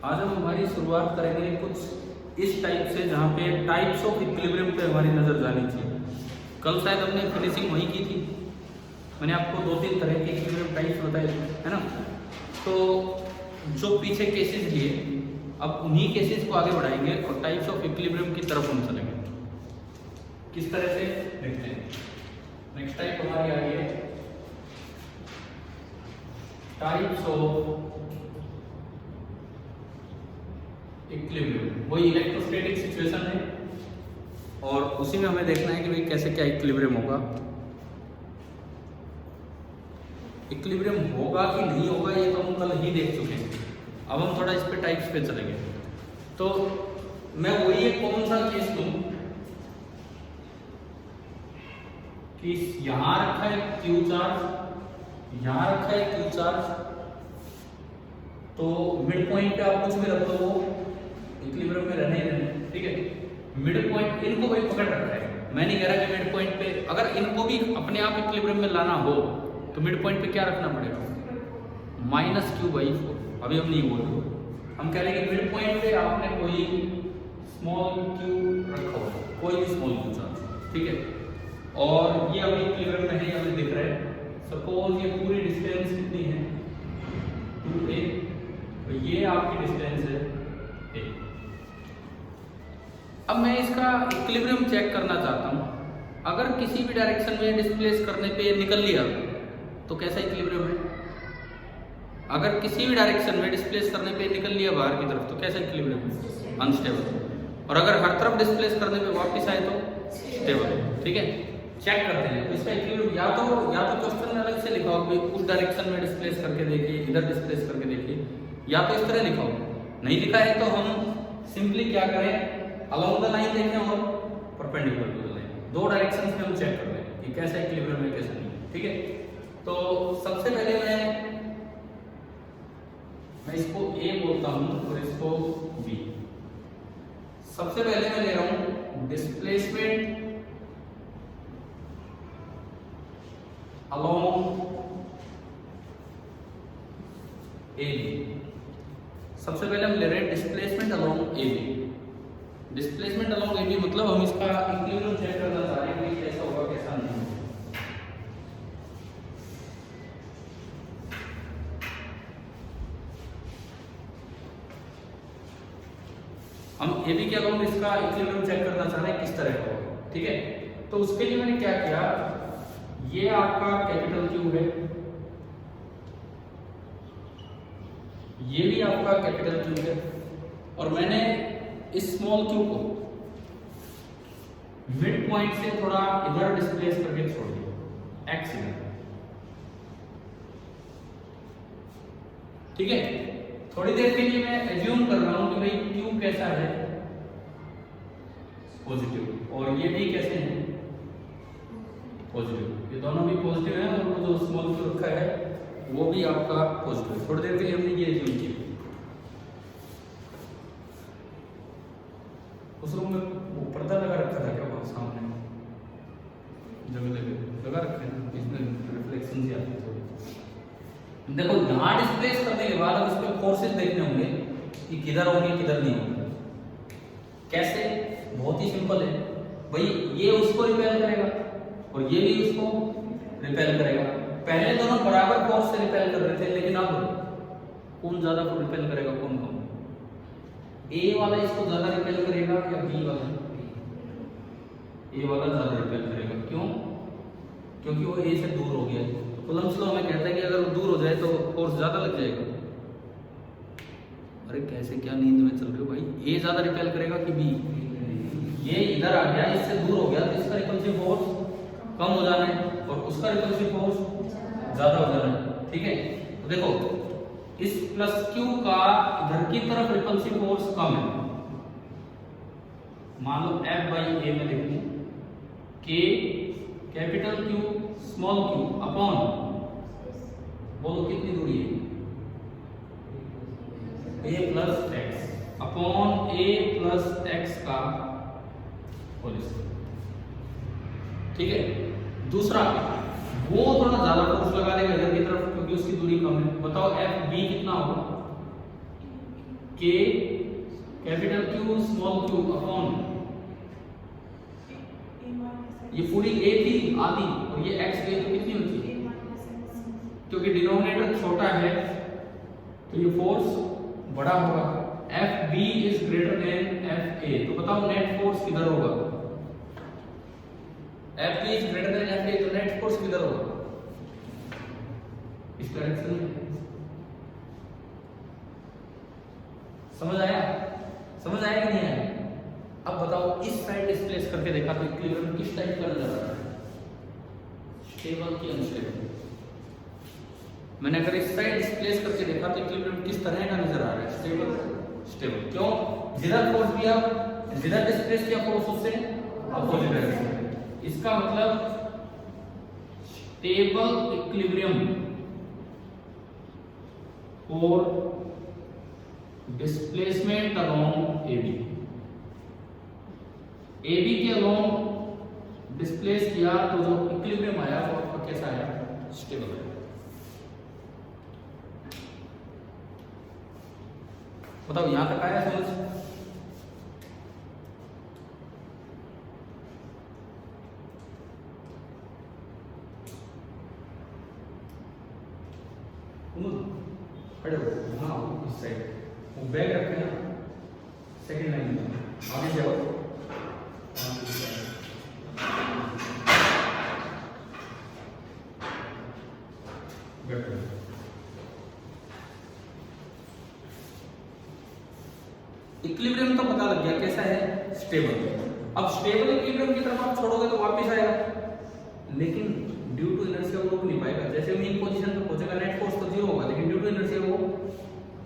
आज हम हमारी शुरुआत करेंगे कुछ इस टाइप से, जहाँ पे टाइप्स ऑफ इक्विलिब्रियम पे हमारी नज़र जानी चाहिए। कल शायद हमने फिनिशिंग वही की थी, मैंने आपको 2-3 तरह के इक्विलिब्रियम टाइप्स बताए थे, है ना। तो जो पीछे केसेस लिए, अब उन्हीं केसेस को आगे बढ़ाएंगे और टाइप्स ऑफ इक्विलिब्रियम की तरफ हम चलेंगे। किस तरह से देखते हैं। नेक्स्ट टाइप हमारी आ रही है टाइप्स ऑफ इक्विलिब्रियम। वही इलेक्ट्रोस्टैटिक सिचुएशन है और उसी में हमें देखना है कि भाई कैसे क्या इक्विलिब्रियम होगा। इक्विलिब्रियम होगा कि नहीं होगा ये तो हम कल ही देख चुके हैं। अब हम थोड़ा इस पे टाइप्स पे चलेंगे। तो मैं वही एक कौन सा केस लूं कि यहां रखा है क्यू चार्ज, यहां रखा है क्यू चार्ज, तो मिड पॉइंट पे आप कुछ भी रख दो वो इक्विलिब्रियम में रहने ही रहने, ठीक है। मिड पॉइंट इनको वही पकड़ रखा है। मैं नहीं कह रहा कि मिड पॉइंट पे अगर इनको भी अपने आप इक्विलिब्रियम में लाना हो तो मिड पॉइंट पे क्या रखना पड़ेगा, -q/4। अभी हम नहीं बोल रहे, हम कह रहे हैं कि मिड पॉइंट पे आपने कोई स्मॉल q रखा हो, कोई भी स्मॉल q चार्ज, ठीक है। और ये अभी इक्विलिब्रियम में है, हमें दिख रहा है। सपोज ये पूरी डिस्टेंस कितनी है 2a, तो ये आपकी डिस्टेंस है a। अब मैं इसका इक्विलिब्रियम चेक करना चाहता हूं। अगर किसी भी डायरेक्शन में डिस्प्लेस करने पे निकल लिया तो कैसा इक्विलिब्रियम है। अगर किसी भी डायरेक्शन में डिस्प्लेस करने पे निकल लिया बाहर की तरफ तो कैसा इक्विलिब्रियम है, अनस्टेबल। और अगर हर तरफ डिस्प्लेस करने पे वापस आए तो स्टेबल, ठीक है। चेक करते हैं तो इसका इक्विलिब्रियम या तो क्वेश्चन में अलग से लिखा हो कि उस डायरेक्शन में डिस्प्लेस करके देखिए, इधर डिस्प्लेस करके देखिए, या तो इस तरह लिखा हो। नहीं लिखा है तो हम सिंपली क्या करें, अलोंग द लाइन देखें और परपेंडिकुलर टू द लाइन, दो डायरेक्शंस में हम चेक कर रहे हैं कि कैसा इक्विलिब्रियम है कैसा नहीं, ठीक है। तो सबसे पहले मैं इसको A बोलता हूं और इसको B। सबसे पहले मैं ले रहा हूं डिस्प्लेसमेंट अलोंग AB। सबसे पहले हम ले रहे हैं displacement along AB। Displacement along AB मतलब हम इसका इक्विलिब्रियम चेक करना चाह रहे हैं कि कैसा होगा कैसा नहीं होगा। हम AB के अलोंग इसका इक्विलिब्रियम चेक करना चाह रहे हैं किस तरह का होगा, ठीक है। तो उसके लिए मैंने क्या किया, ये आपका कैपिटल Q है, ये भी आपका कैपिटल Q है, और मैंने इस स्मॉल q को मिड पॉइंट से थोड़ा इधर डिस्प्लेस करके छोड़ दिया, x इधर, ठीक है। थोड़ी देर के लिए मैं एज्यूम कर रहा हूं कि भाई q कैसा है, पॉजिटिव, और ये भी कैसे हैं, पॉजिटिव। ये दोनों भी पॉजिटिव हैं और वो जो स्मॉल q रखा है वो भी आपका पॉजिटिव है। थोड़ी देर के लिए हमने ये एज्यूम किया। उस रूम में वो पर्दा लगा रखा था क्या वहां सामने, जगह लगा रखे हैं, इसमें रिफ्लेक्शन भी आती है थोड़ी। देखो यहां डिस्प्लेस करने के बाद अब इसमें फोर्सेस देखने होंगे कि किधर होंगे किधर नहीं होंगे। कैसे, बहुत ही सिंपल है भाई, ये उसको रिपेल करेगा और ये भी उसको रिपेल करेगा। पहले दोनों बराबर फोर्स से रिपेल कर रहे थे, लेकिन अब कौन ज्यादा रिपेल करेगा कौन कम। A वाला इसको ज्यादा रिपेल करेगा या B वाला, A वाला ज्यादा रिपेल करेगा। क्यों, क्योंकि वो A से दूर हो गया। तो कूलम्ब्स लॉ हमें कहता है कि अगर वो दूर हो जाए तो फोर्स ज्यादा लग जाएगा। अरे कैसे, क्या नींद में चल रहे हो भाई। A ज्यादा रिपेल करेगा कि B, ये इधर आ गया, इससे दूर हो गया तो इसका रिपल्सिव फोर्स कम हो जाना है और उसका रिपल्सिव फोर्स ज्यादा हो जाना है, ठीक है। तो देखो इस प्लस q का इधर की तरफ रिपल्सिव फोर्स कम है। मान लो F/A में लिखूं K capital Q small q upon, बोलो कितनी दूरी है, A plus x upon A plus x का होल स्क्वायर, ठीक है। दूसरा वो थोड़ा ज्यादा फोर्स लगा देगा इधर की तरफ क्योंकि उसकी दूरी कम है। बताओ FB कितना होगा, के capital Q small Q upon, ये पूरी ए थी आधी और ये एक्स गई तो कितनी होती है, क्योंकि डिनोमिनेटर छोटा है तो ये फोर्स बड़ा होगा। F B is greater than F A, तो बताओ नेट फोर्स किधर होगा, F B is greater than F A, तो नेट फोर्स किधर होगा, इस डायरेक्शन में। समझ आया, समझ आया कि नहीं आया? अब बताओ इस साइड डिस्प्लेस करके देखा तो इक्विलिब्रियम किस टाइप का नजर आ रहा है, स्टेबल की अनस्टेबल। मैंने अगर इस साइड डिस्प्लेस करके देखा तो इक्विलिब्रियम किस तरह का नजर आ रहा है, स्टेबल, स्टेबल। क्यों? जिधर फोर्स दिया, जिधर डिस्प्लेस किया फोर्स उससे अपोजिट डायरेक्शन। इसका मतलब स्टेबल इक्विलिब्रियम और डिस्प्लेसमेंट अलोंग AB, AB के अलोंग डिस्प्लेस किया तो जो इक्विलिब्रियम आया वो आपका कैसा आया, स्टेबल है। बताओ यहां तक आया समझ? खड़े हो, हाँ इस साइड वो बैग रखे ना सेकंड लाइन में, आगे जाओ। इक्विलिब्रियम तो पता लग गया कैसा है, स्टेबल। अब स्टेबल इक्विलिब्रियम की तरफ आप छोड़ोगे तो वापस आएगा, लेकिन ड्यू टू इनर्शिया वो रुक नहीं पाएगा। जैसे मीन पोजीशन पे पहुंचेगा नेट फोर्स तो जीरो होगा, लेकिन ड्यू टू इनर्शिया वो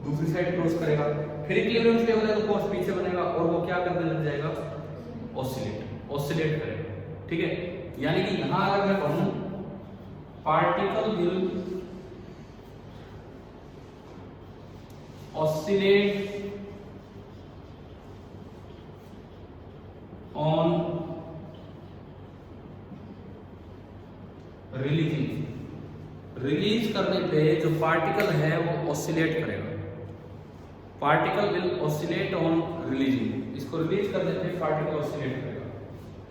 दूसरी साइड क्रॉस करेगा। फिर इक्विलिब्रियम स्टेबल है तो फोर्स पीछे बनेगा और वो क्या करने लग जाएगा, ऑसिलेट करेगा। ठीक है, यानी कि यहां अगर मैं कहूं particle will oscillate on release करने पे जो पार्टिकल है वो ऑसिलेट करेगा, particle will oscillate on releasing, इसको रिलीज करने पे पार्टिकल ऑसिलेट करेगा।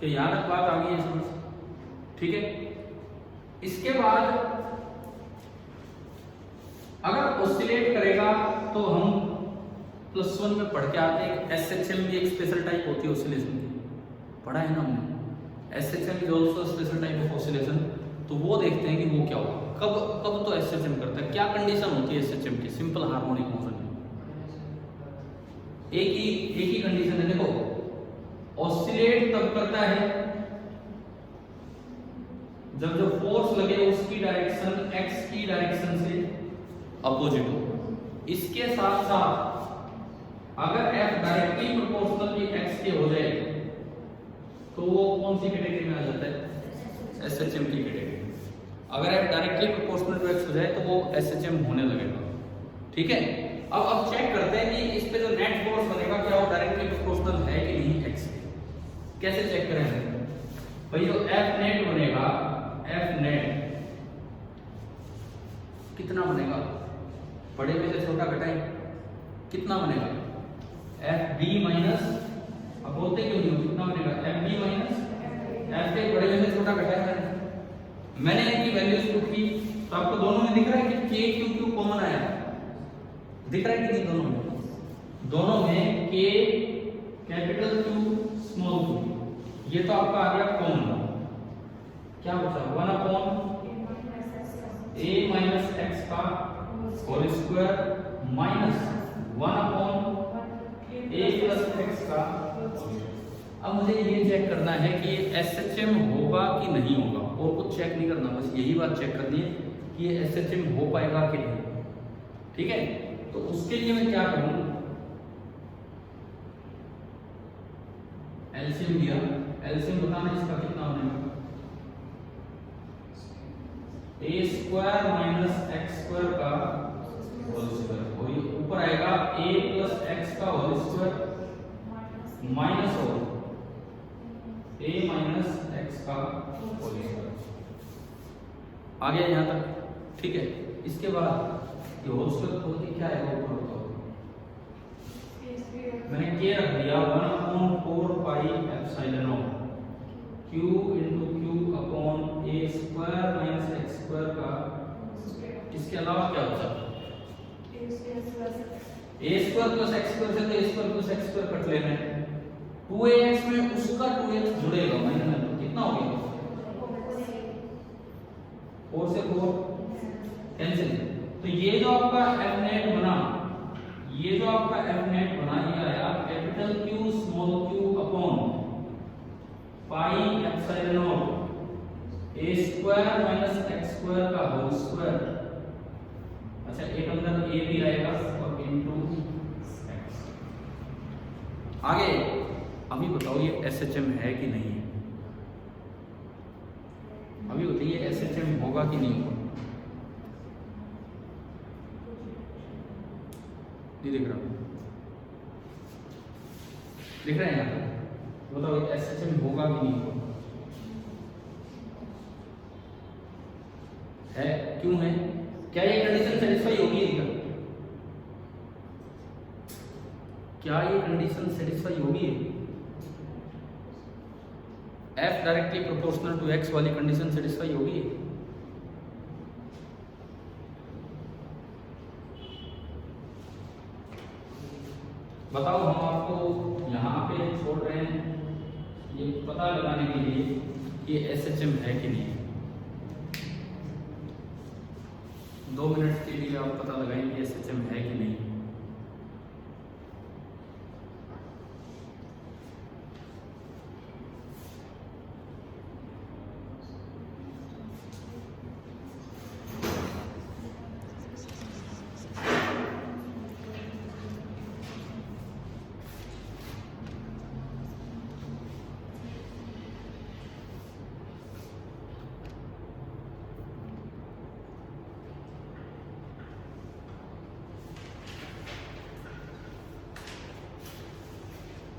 कि यहां तक बात आ गई है समझ? ठीक है, इसके बाद अगर ऑसिलेट करेगा तो हम +1 में पढ़ के आते हैं, SHM भी एक स्पेशल टाइप होती है ऑसिलेशन की, पढ़ा है ना हमने। SHM is also special type of oscillation, तो वो देखते हैं कि वो क्या होगा, कब कब तो SHM करता है, क्या कंडीशन होती है SHM की, सिंपल हार्मोनिक मोशन में एक ही कंडीशन है। देखो ऑसिलेट तब करता है जब जो फोर्स लगे उसकी डायरेक्शन x की डायरेक्शन से अपोजिट हो। इसके साथ साथ अगर f डायरेक्टली प्रोपोर्शनल भी x के हो जाए तो वो कौन सी कैटेगरी में आ जाता है, SHM की कैटेगरी। अगर f directly proportional to x हो जाए तो वो SHM होने लगेगा। ठीक है, अब चेक करते हैं कि इस पे जो नेट फोर्स बनेगा क्या वो डायरेक्टली प्रोपोर्शनल है कि नहीं x के। कैसे चेक करेंगे भाई, जो F नेट बनेगा, F नेट कितना बनेगा, बड़े में से छोटा घटाएं कितना बनेगा, FB माइनस, अब बोलते क्यों नहीं, कितना बनेगा FB माइनस F के बड़े में से छोटा घटाया है। मैंने इनकी वैल्यूज पुट की तो आपको दोनों में दिख रहा है कि KQ कॉमन आया, दिख रहा है कि नहीं, दोनों में K capital Q small q, ये तो आपका आ गया कॉमन। क्या बचा, 1 अपॉन a माइनस x का whole square minus 1 upon a plus x का। अब मुझे ये चेक करना है कि ये SHM होगा कि नहीं होगा, और कुछ चेक नहीं करना, बस यही बात चेक करनी है कि ये SHM हो पाएगा कि नहीं। ठीक है, तो उसके लिए मैं क्या करूं, एलसीएम दिया, एलसीएम बताना इसका कितना बनेगा, a square minus x square का होल स्क्वायर, और ये ऊपर आएगा a प्लस x का होल स्क्वायर माइनस हो a माइनस x का होल स्क्वायर। आ गया यहां तक। ठीक है, इसके बाद ये होल स्क्वायर खोल के क्या आएगा ऊपर बताओ, ये रख दिया 1/4 pi epsilon not q into q upon a square minus x square का, इसके अलावा क्या होता है a square plus x square से तो a square plus x square cut लेना है, 2ax में उसका 2x जुड़ेगा माइनस में, तो कितना हो गया 4 से 4 कैंसिल। तो ये जो आपका f नेट बना, ये जो आपका f नेट बना ये आया capital Q small q upon pi epsilon not a square minus x square का होल स्क्वायर। अच्छा एक अंदर a भी आएगा और इनटू x। आगे अभी बताओ ये SHM है कि नहीं है, अभी बताइए SHM होगा कि नहीं होगा। नहीं दिख रहा, दिख रहा है यहाँ पर, बताओ SHM होगा कि नहीं होगा। है, क्यों है, क्या ये कंडीशन सेटिस्फाई होगी इनका, क्या ये कंडीशन सेटिस्फाई होगी, f directly proportional to x वाली कंडीशन सेटिस्फाई होगी। बताओ, हम आपको यहाँ पे छोड़ रहे हैं ये पता लगाने के लिए कि SHM है कि नहीं। 2 मिनट के लिए आप पता लगाएंगे SHM है कि नहीं।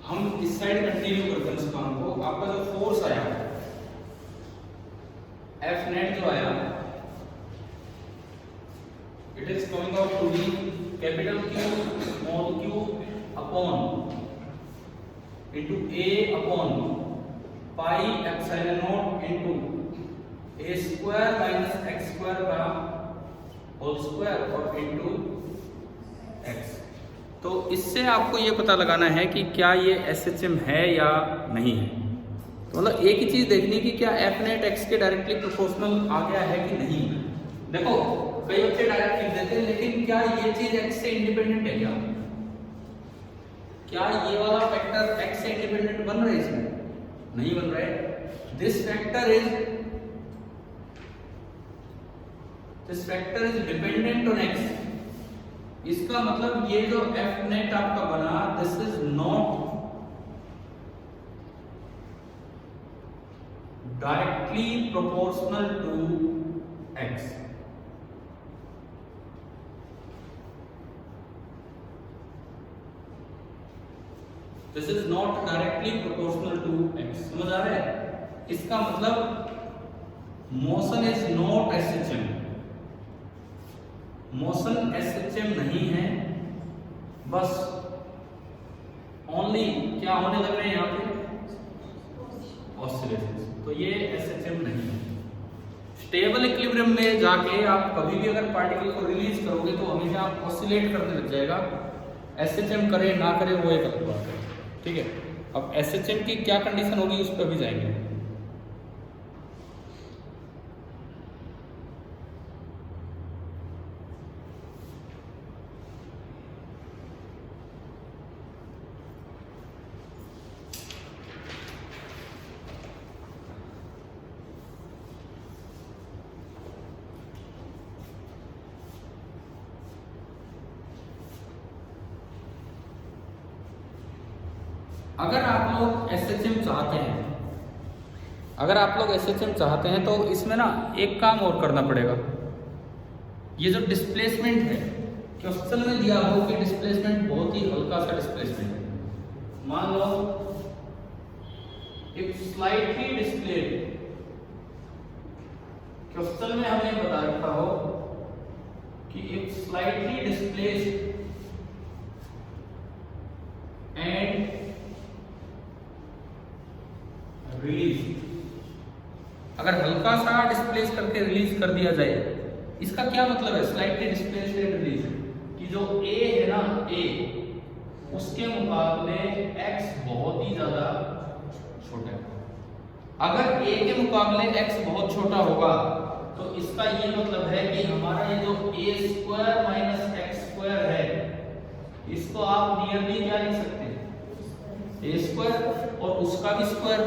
हम इस साइड कंटिन्यू करते हैं इस काम को। आपका जो फोर्स आया F नेट जो आया, it is coming out to be capital Q small q upon into a upon pi epsilon not into a square minus x square का होल स्क्वायर और इनटू x। तो इससे आपको ये पता लगाना है कि क्या ये SHM है या नहीं है। तो मतलब एक ही चीज देखनी कि क्या F नेट x के डायरेक्टली प्रोपोर्शनल आ गया है कि नहीं। देखो कई बच्चे डायरेक्ट लिख देते हैं, लेकिन क्या ये चीज x से इंडिपेंडेंट है, क्या ये वाला फैक्टर x से इंडिपेंडेंट बन रहा है, इसमें नहीं बन रहा है। This factor is dependent on x। इसका मतलब ये जो F नेट आपका बना, this is not directly proportional to x। This is not directly proportional to x। समझ आ रहा है? इसका मतलब motion is not SHM, motion SHM नहीं है, बस ओनली क्या होने लग रहे हैं यहाँ पे ऑसिलेशंस। तो ये SHM नहीं है। स्टेबल इक्विलिब्रियम में जाके आप कभी भी अगर पार्टिकल को रिलीज करोगे तो हमेशा आप ऑसिलेट करने लग जाएगा। SHM करे ना करे वो एक अलग बात है, ठीक है। अब SHM की क्या कंडीशन होगी उस पर भी जाएंगे। अगर आप लोग SHM चाहते हैं, अगर आप लोग SHM चाहते हैं तो इसमें ना एक काम और करना पड़ेगा। ये जो डिस्प्लेसमेंट है, क्वेश्चन में दिया हो कि डिस्प्लेसमेंट बहुत ही हल्का सा डिस्प्लेसमेंट है। मान लो इफ स्लाइटली डिस्प्लेड, क्वेश्चन में हमें बता रखा हो कि इफ स्लाइटली डिस्प्लेस्ड एंड अगर हल्का सा डिस्प्लेस करके रिलीज कर दिया जाए, इसका क्या मतलब है? स्लाइटली डिस्प्लेस एंड रिलीज, कि जो ए है ना, ए उसके मुकाबले x बहुत ही ज्यादा छोटा है। अगर a के मुकाबले x बहुत छोटा होगा तो इसका ये मतलब है कि हमारा ये जो a² माइनस x² है, इसको आप नियरली क्या लिख सकते हैं? a² और उसका भी स्क्वायर।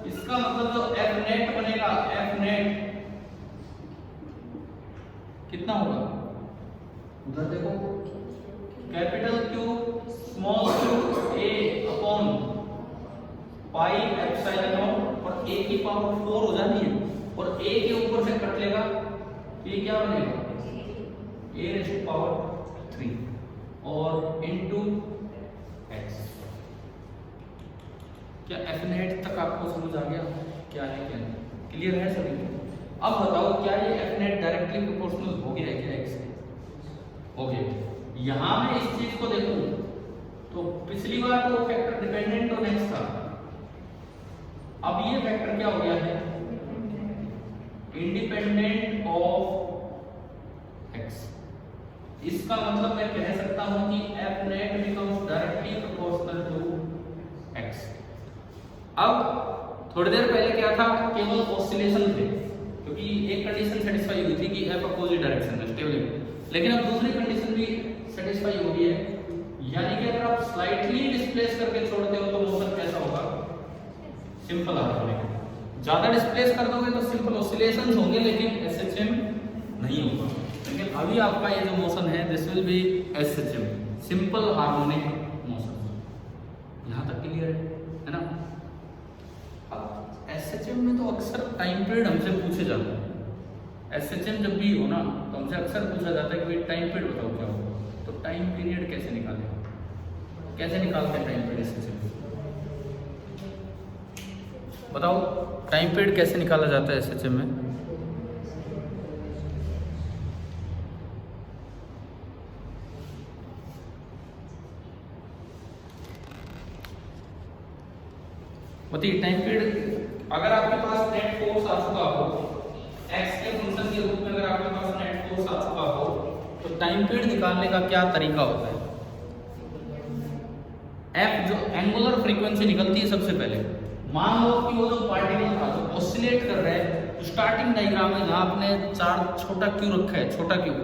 इसका मतलब जो f नेट बनेगा, f नेट कितना होगा? उधर देखो, capital Q small q a upon pi epsilon not, और a की पावर 4 हो जानी है, और a के ऊपर से कट लेगा तो ये क्या बनेगा? a रेज़ टू पावर 3 और इनटू x। क्या f नेट तक आपको समझ आ गया क्या है क्या नहीं? क्लियर है सभी? अब बताओ क्या ये f नेट डायरेक्टली प्रोपोर्शनल हो गया है क्या x से? हो गया। यहां मैं इस चीज को देखूं तो पिछली बार तो फैक्टर डिपेंडेंट ऑन x था, अब ये फैक्टर क्या हो गया है? Independent of x। इसका मतलब मैं कह सकता हूं कि f net becomes directly proportional to x। अब थोड़ी देर पहले क्या था? केवल ऑसिलेशन थे, क्योंकि एक कंडीशन सेटिस्फाई हुई थी कि f अपोजिट डायरेक्शन में स्टेबल है, लेकिन अब दूसरी कंडीशन भी सेटिस्फाई हो गई है, यानी कि अगर आप स्लाइटली डिस्प्लेस करके छोड़ते हो तो मोशन कैसा होगा? Simple harmonic. ज्यादा डिस्प्लेस कर दोगे तो सिंपल ऑसिलेशंस होंगे, लेकिन एसएचएम नहीं होगा। लेकिन अभी आपका ये जो मोशन है this will be SHM, simple harmonic motion. यहां तक क्लियर है ना? अब एसएचएम में तो अक्सर टाइम पीरियड हमसे पूछे जाते हैं। एसएचएम जब भी हो ना तो हमसे अक्सर पूछा जाता है कि टाइम पीरियड बताओ क्या होगा। तो टाइम पीरियड कैसे निकालें? कैसे निकालते हैं टाइम पीरियड एसएचएम? बताओ टाइम पीरियड कैसे निकाला जाता है एसएचएम में? बताइए टाइम पीरियड। अगर आपके पास नेट फोर्स आ चुका हो, x के फंक्शन के रूप में अगर आपके पास नेट फोर्स आ चुका हो तो टाइम पीरियड निकालने का क्या तरीका होता है? f जो एंगुलर फ्रीक्वेंसी निकलती है सबसे पहले, मान लो कि वो जो पार्टिकल था जो ऑसिलेट कर रहा है, तो स्टार्टिंग डायग्राम में जहां आपने चार छोटा क्यू रखा है, छोटा क्यू,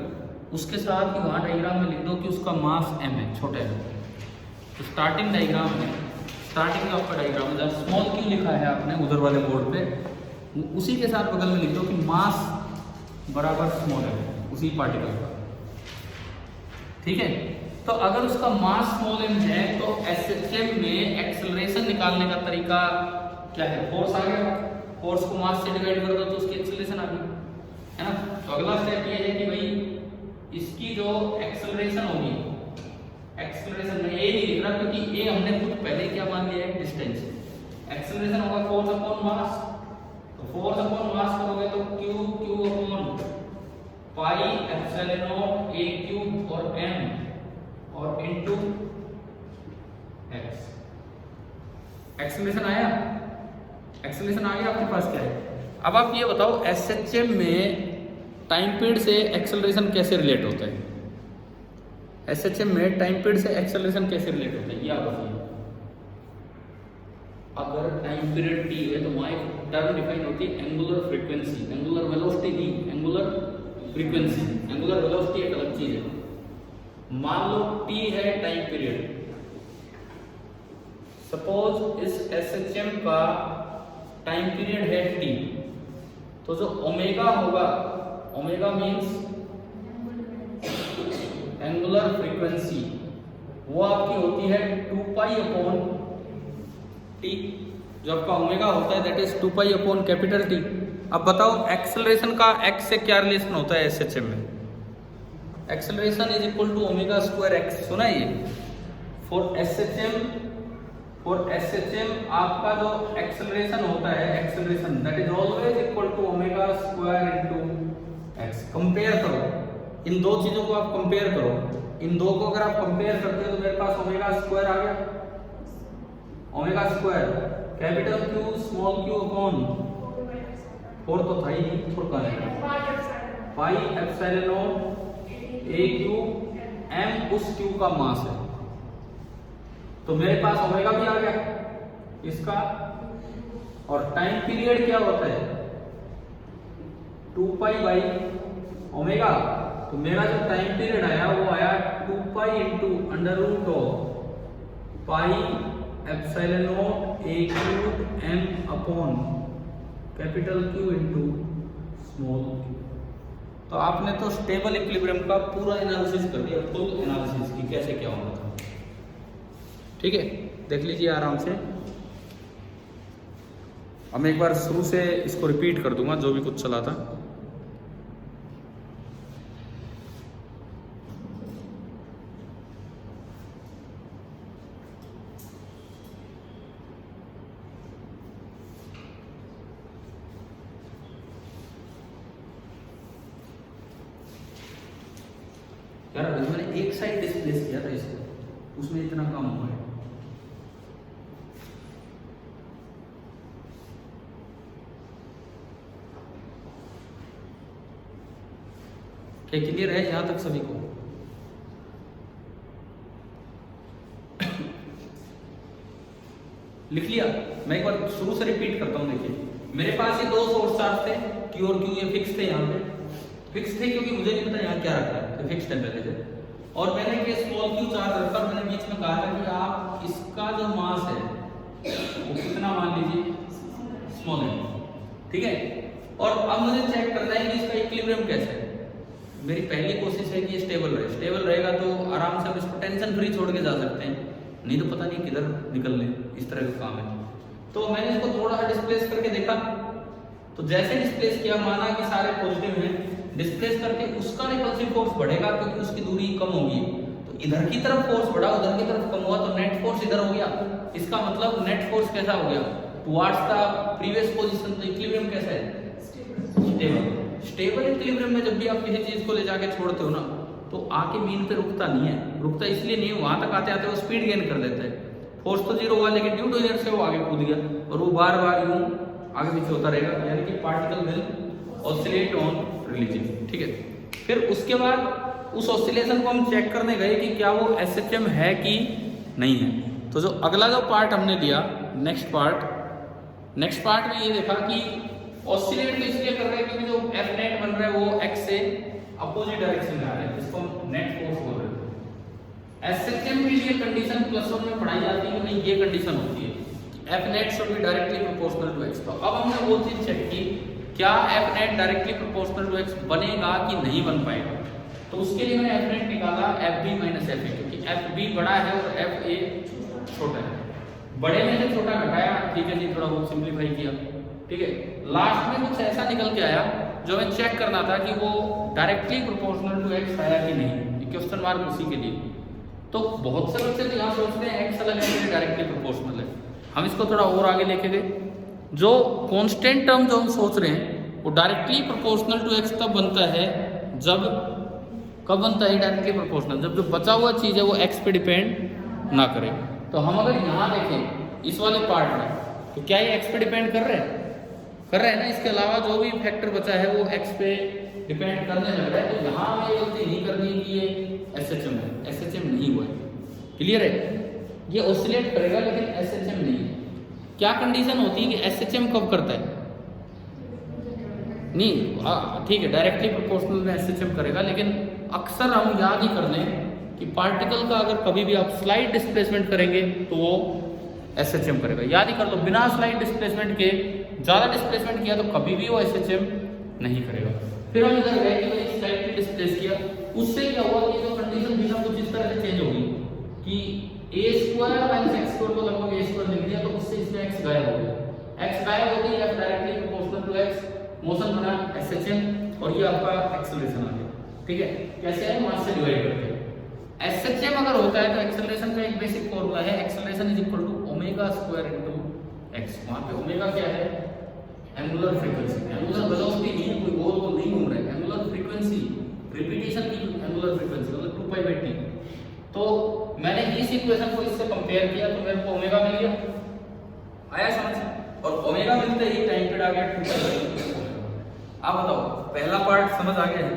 उसके साथ ही वहां डायग्राम में लिख दो कि उसका मास m है, छोटा है। तो स्टार्टिंग डायग्राम में, स्टार्टिंग का आपका डायग्राम में जहां स्मॉल क्यू लिखा है आपने उधर वाले बोर्ड पे, उसी के साथ बगल में लिख दो कि मास बराबर स्मॉल है उसी पार्टिकल का। ठीक है? तो अगर उसका मास स्मॉल m है तो एसएचएम में एक्सेलरेशन निकालने का तरीका क्या है? फोर्स आ गया, फोर्स को मास से डिवाइड कर दो तो उसकी एक्सेलरेशन आ गई, है ना? तो अगला स्टेप ये है कि भाई इसकी जो एक्सेलरेशन होगी, एक्सेलरेशन में ए नहीं लिख रहा क्योंकि ए हमने खुद पहले क्या मान लिया है? डिस्टेंस। एक्सेलरेशन होगा फोर्स अपॉन मास, तो फोर्स अपॉन मास करोगे तो q upon pi epsilon not a cube और m और इनटू x। एक्सेलरेशन आया? एक्सेलरेशन आ गया आपके पास क्या है? अब आप ये बताओ एसएचएम में टाइम पीरियड से एक्सेलरेशन कैसे रिलेट होता है? एसएचएम में टाइम पीरियड से एक्सेलरेशन कैसे रिलेट होता है ये आप बताइए। अगर टाइम पीरियड t है तो वहां एक टर्म डिफाइन होती है एंगुलर फ्रीक्वेंसी, एंगुलर वेलोसिटी नहीं, एंगुलर फ्रीक्वेंसी। एंगुलर वेलोसिटी एक अलग चीज है। मान लो t है टाइम पीरियड, सपोज इस एसएचएम का टाइम पीरियड है t, तो जो ओमेगा होगा, ओमेगा मींस एंगुलर फ्रीक्वेंसी, वो आपकी होती है 2 पाई अपॉन t। जो आपका ओमेगा होता है that is 2 pi upon capital T। अब बताओ एक्सेलरेशन का x से क्या रिलेशन होता है एसएचएम में? Acceleration is equal to omega square x। सुना ये? फॉर एसएचएम आपका जो एक्सेलरेशन होता है, acceleration that is always equal to omega square into x। Compare करो इन दो चीजों को, आप कंपेयर करो इन दो को। अगर आप कंपेयर करते हो तो मेरे पास ओमेगा स्क्वायर आ गया, omega square capital Q small q upon 4 तो था ही नहीं, 4 का रहेगा pi epsilon not A Q M उस क्यू का मास है। तो मेरे पास ओमेगा भी आ गया इसका, और टाइम पीरियड क्या होता है 2 पाई बाई ओमेगा। तो मेरा जो टाइम पीरियड आया वो आया 2 pi into under root of pi epsilon not A Q M upon capital Q into small Q. तो आपने तो स्टेबल इक्विलिब्रियम का पूरा एनालिसिस कर दिया, फुल एनालिसिस की कैसे क्या होना था। ठीक है, देख लीजिए आराम से। अब मैं एक बार शुरू से इसको रिपीट कर दूंगा जो भी कुछ चला था। यार मैंने एक साइड डिस्प्लेस किया था इसको, उसमें इतना कम हुआ है। क्या क्लियर है यहां तक सभी को? लिख लिया? मैं एक बार शुरू से रिपीट करता हूं। देखिए मेरे पास ये 2 सोर्स चार्ज थे, क्यू और क्यू, ये फिक्स थे, यहाँ पे फिक्स थे क्योंकि मुझे नहीं पता यहाँ क्या रखा है, तो फिक्स टेम्परेचर है। और मैंने ये स्मॉल क्यू चार्ज रखा, मैंने बीच में कहा था कि आप इसका जो मास है वो कितना मान लीजिए स्मॉल है, ठीक है। और अब मुझे चेक करना है कि इसका इक्विलिब्रियम कैसा है। मेरी पहली कोशिश है कि ये स्टेबल रहे। स्टेबल रहेगा तो आराम से हम इसको टेंशन फ्री छोड़ के जा सकते हैं, नहीं तो पता नहीं किधर निकल ले, इस तरह का काम है। तो मैंने इसको थोड़ा सा डिस्प्लेस करके देखा, तो जैसे डिस्प्लेस किया माना कि सारे पॉजिटिव हैं, डिस्प्लेस करके उसका रिपल्सिव फोर्स बढ़ेगा क्योंकि उसकी दूरी कम होगी। तो इधर की तरफ फोर्स बढ़ा, उधर की तरफ कम हुआ, तो नेट फोर्स इधर हो गया। इसका मतलब नेट फोर्स कैसा हो गया टुवर्ड्स द प्रीवियस पोजीशन। तो इक्विलिब्रियम कैसा है स्टेबल। स्टेबल इक्विलिब्रियम में जब भी आप किसी चीज को ले जाके छोड़ते हो ना, तो आके मीन पे रुकता नहीं है। रुकता इसलिए नहीं है, वहां तक आते आते वो स्पीड गेन कर देता है। फोर्स तो 0 हुआ लेकिन ड्यू टू इनर्शिया वो आगे कूद गया, और वो बार बार यूं आगे पीछे होता रहेगा, यानी कि particle will oscillate on religion. ठीक है, फिर उसके बाद उस ऑसिलेशन को हम चेक करने गए कि क्या वो एसएचएम है कि नहीं है। तो जो अगला जो पार्ट हमने लिया, नेक्स्ट पार्ट में ये देखा कि ऑसिलेट तो इसलिए कर रहे हैं क्योंकि जो एफ नेट बन रहा है वो एक्स से अपोजिट डायरेक्शन में आ रहा है, जिसको हम नेट फोर्स बोल रहे हैं। एसएचएम के लिए कंडीशन +1 में पढ़ाई जाती है, नहीं ये कंडीशन होती है F net should be directly proportional to X. तो अब हमने वो चीज चेक की, क्या F net directly proportional to X बनेगा कि नहीं बन पाएगा। तो उसके लिए मैंने एफ नेट निकाला F B minus F A, क्योंकि एफ बी बड़ा है और एफ ए छोटा है। बड़े में से छोटा घटाया, ठीक है जी, थोड़ा बहुत सिंप्लीफाई किया, ठीक है। लास्ट में कुछ ऐसा निकल के आया जो हमें चेक करना था कि वो डायरेक्टली प्रोपोर्शनल टू एक्स आया कि नहीं, क्वेश्चन मार्क उसी के लिए। तो बहुत से बच्चे तो यहाँ सोचते हैं एक्स अलग है, डायरेक्टली प्रोपोर्शनल है। हम इसको थोड़ा और आगे लेके गए, जो कांस्टेंट टर्म जो हम सोच रहे हैं वो डायरेक्टली प्रोपोर्शनल टू एक्स तब बनता है जब, कब बनता है डायरेक्टली प्रोपोर्शनल, जब जो बचा हुआ चीज़ है वो एक्स पे डिपेंड ना करे। तो हम अगर यहाँ देखें इस वाले पार्ट में, तो क्या ये एक्स पे डिपेंड कर रहे हैं ना, इसके अलावा जो भी फैक्टर बचा है वो एक्स पे डिपेंड करने लग रहा है। तो यहाँ हमें ये गलती नहीं करनी कि ये एसएचएम है, एसएचएम नहीं हुआ है, क्लियर है। ये ऑसिलेट करेगा लेकिन एसएचएम नहीं है। क्या कंडीशन होती है कि एसएचएम कब करता है, नहीं ठीक है डायरेक्टली प्रोपोर्शनल में एसएचएम करेगा, लेकिन अक्सर हम याद ही कर लें कि पार्टिकल का अगर कभी भी आप स्लाइड डिस्प्लेसमेंट करेंगे तो वो एसएचएम करेगा। याद ही कर लो, बिना स्लाइड डिस्प्लेसमेंट के ज़्यादा डिस्प्लेसमेंट किया तो कभी भी वो एसएचएम नहीं करेगा। फिर हम इधर गए कि स्लाइडली डिस्प्लेस किया, उससे क्या हुआ कि जो कंडीशन थी ना कुछ इस तरह से चेंज होगी कि a² माइनस x² को लगभग a² लिख दिया, तो उससे इसमें x गायब हो गया। x गायब होती है directly proportional to x, motion बना एसएचएम, और ये आपका एक्सेलरेशन आ गया। ठीक है, कैसे है, मास से डिवाइड करके। एसएचएम अगर होता है तो एक्सेलरेशन का एक बेसिक फॉर्मूला है, acceleration is equal to omega square into x। वहां पे ओमेगा क्या है, एंगुलर फ्रीक्वेंसी, एंगुलर वेलोसिटी नहीं है, कोई गोल गोल नहीं घूम रहा है, एंगुलर फ्रीक्वेंसी, रिपीटेशन की एंगुलर फ्रीक्वेंसी मतलब 2π/t। तो मैंने इस इक्वेशन को इससे कंपेयर किया तो मेरे को ओमेगा मिल गया, आया समझ। और ओमेगा मिलते ही टाइम पीरियड आ गया 2π/t। आप बताओ, पहला पार्ट समझ आ गया है?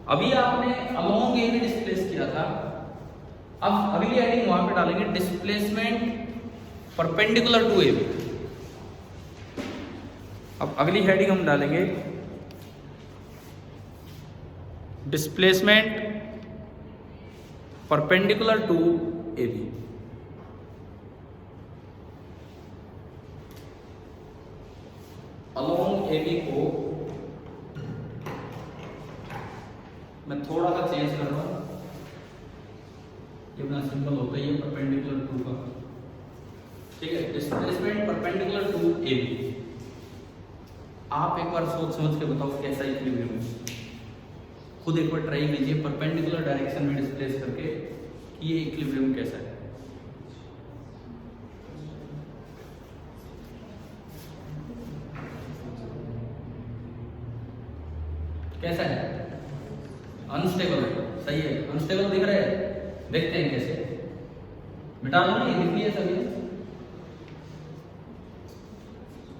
अभी आपने अलोंग ए भी डिस्प्लेस किया था, अब अगली हेडिंग वहां पे डालेंगे displacement perpendicular to A B. अब अगली हेडिंग हम डालेंगे displacement perpendicular to A B. Along A B को मैं थोड़ा सा चेंज कर रहा हूं, ये अपना सिंबल होता है ये परपेंडिकुलर टू का, ठीक है। Displacement perpendicular to A B. आप एक बार सोच समझ के बताओ कैसा इक्विलिब्रियम है, खुद एक बार ट्राई कीजिए परपेंडिकुलर डायरेक्शन में डिस्प्लेस करके कि ये इक्विलिब्रियम कैसा है। कैसा है? अनस्टेबल है, सही है, अनस्टेबल दिख रहा है। देखते हैं कैसे, मिटा लो, नहीं लिख लिया सभी।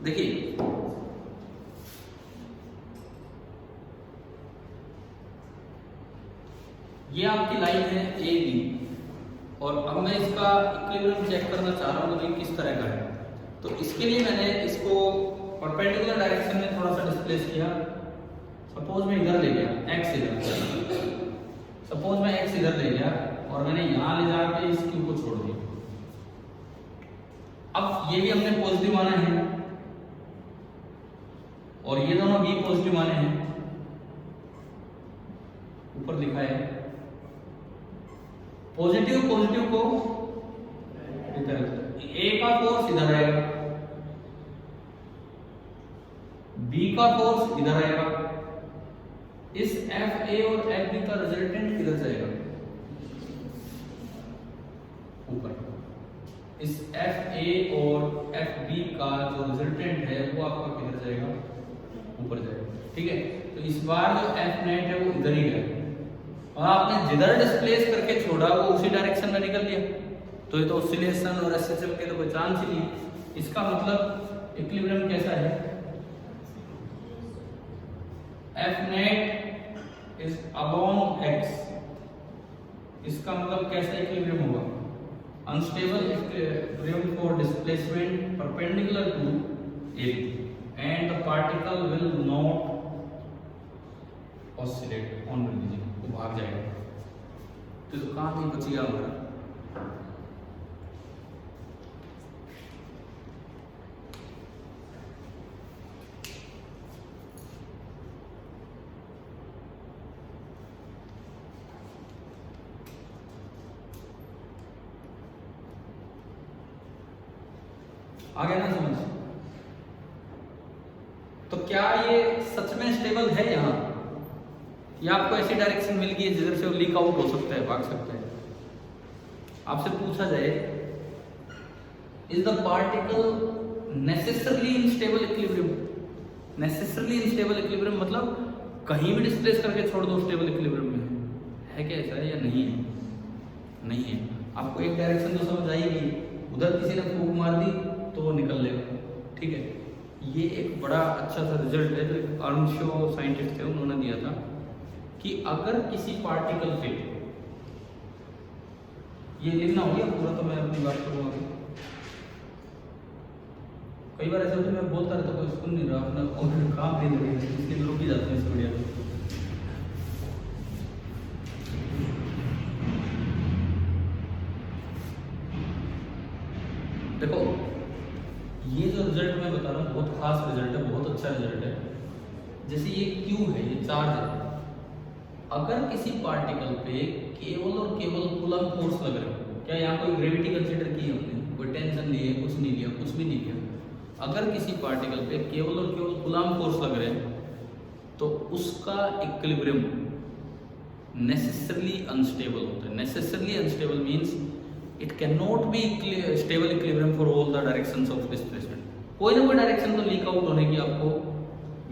देखिए ये आपकी लाइन है ए बी, और अब मैं इसका इक्विलिब्रियम चेक करना चाह रहा हूँ कि किस तरह का है। तो इसके लिए मैंने इसको परपेंडिकुलर डायरेक्शन में थोड़ा सा डिस्प्लेस किया। सपोज मैं इधर ले गया, एक्स इधर, सपोज मैं एक्स इधर ले गया और मैंने यहां ले जाके इस क्यू को छोड़ दिया। अब ये भी हमने पॉजिटिव माना है और ये दोनों भी पॉजिटिव माने हैं, ऊपर लिखा है पॉजिटिव पॉजिटिव को इधर, ए का फोर्स इधर आएगा, बी का फोर्स इधर आएगा, इस एफ ए और एफ बी का रिजल्टेंट किधर जाएगा? ऊपर। इस एफ ए और एफ बी का जो रिजल्टेंट है वो आपका किधर जाएगा? ऊपर जाएगा, ठीक है। तो इस बार जो एफ नेट है वो इधर ही है, और आपने जिधर डिस्प्लेस करके छोड़ा वो उसी डायरेक्शन में निकल लिया। तो ये तो ऑसिलेशन और एसएसएल के तो कोई चांस ही नहीं। इसका मतलब इक्विलिब्रियम कैसा है? F net is along X. इसका मतलब कैसा इक्विलिब्रियम होगा? Unstable equilibrium for displacement perpendicular to A and the particle will not oscillate on release, वो भाग जाएगा। तो काम ही बचिएगा हमारा। आ गया ना समझ? तो क्या ये सच में स्टेबल है यहाँ, या आपको ऐसी डायरेक्शन मिल गई जिधर से वो लीक आउट हो सकता है, भाग सकता है? आपसे पूछा जाए is the particle necessarily instable equilibrium? Necessarily instable equilibrium मतलब कहीं भी डिस्प्लेस करके छोड़ दो स्टेबल इक्विलिब्रियम में है क्या, ऐसा है या नहीं है? नहीं है। आपको एक डायरेक्शन तो समझ आएगी, उधर किसी ने फूंक मार दी तो वो निकल लेगा, ठीक है। ये एक बड़ा अच्छा सा रिजल्ट है जो एक अर्नशो साइंटिस्ट थे उन्होंने दिया था कि अगर किसी पार्टिकल पे, ये लिखना हो गया पूरा तो मैं अपनी बात करूँगा। कई बार ऐसा होता है मैं बोलता रहता कोई सुन नहीं रहा, अपना काम नहीं लगे, इसके लोग भी जाते हैं इस वीडियो में। देखो ये जो रिजल्ट मैं बता रहा हूँ बहुत खास रिजल्ट है, बहुत अच्छा रिजल्ट है। जैसे ये क्यू है, ये चार्ज है, अगर किसी पार्टिकल पे केवल और केवल कूलम फोर्स लग रहा है, क्या यहाँ कोई ग्रेविटी कंसीडर की है हमने, कोई टेंशन नहीं है, कुछ नहीं लिया, कुछ भी नहीं लिया, अगर किसी पार्टिकल पे केवल और केवल कूलम फोर्स लग रहे हैं तो उसका इक्विलिब्रियम नेसेसरली अनस्टेबल होता है। Necessarily unstable means it can not be stable equilibrium for all the directions of displacement. कोई ना कोई डायरेक्शन तो लीक आउट होने की आपको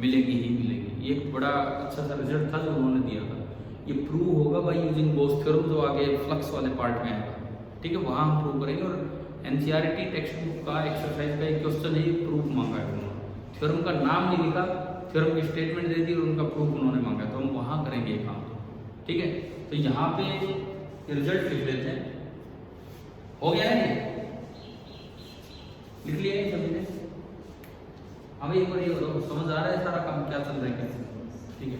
मिलेगी ही मिलेगी। ये एक बड़ा अच्छा सा रिजल्ट था जो उन्होंने दिया था। ये प्रूव होगा बाय यूजिंग गोस थ्योरम, जो आगे फ्लक्स वाले पार्ट में आएगा, ठीक है, वहाँ हम प्रूव करेंगे। और एनसीईआरटी टेक्स्ट बुक का एक्सरसाइज का एक क्वेश्चन है, ये प्रूफ मांगा है उन्होंने। थ्योरम का नाम नहीं लिखा, थ्योरम की स्टेटमेंट दे दी और उनका प्रूफ उन्होंने मांगा, तो हम वहाँ करेंगे ये काम। ठीक है, तो यहाँ पे रिजल्ट लिख लेते हैं। हो गया है ये, लिख लिया है सभी ने? हमें एक बार ये बताओ, समझ आ रहा है सारा काम क्या चल रहा है कैसे? ठीक है,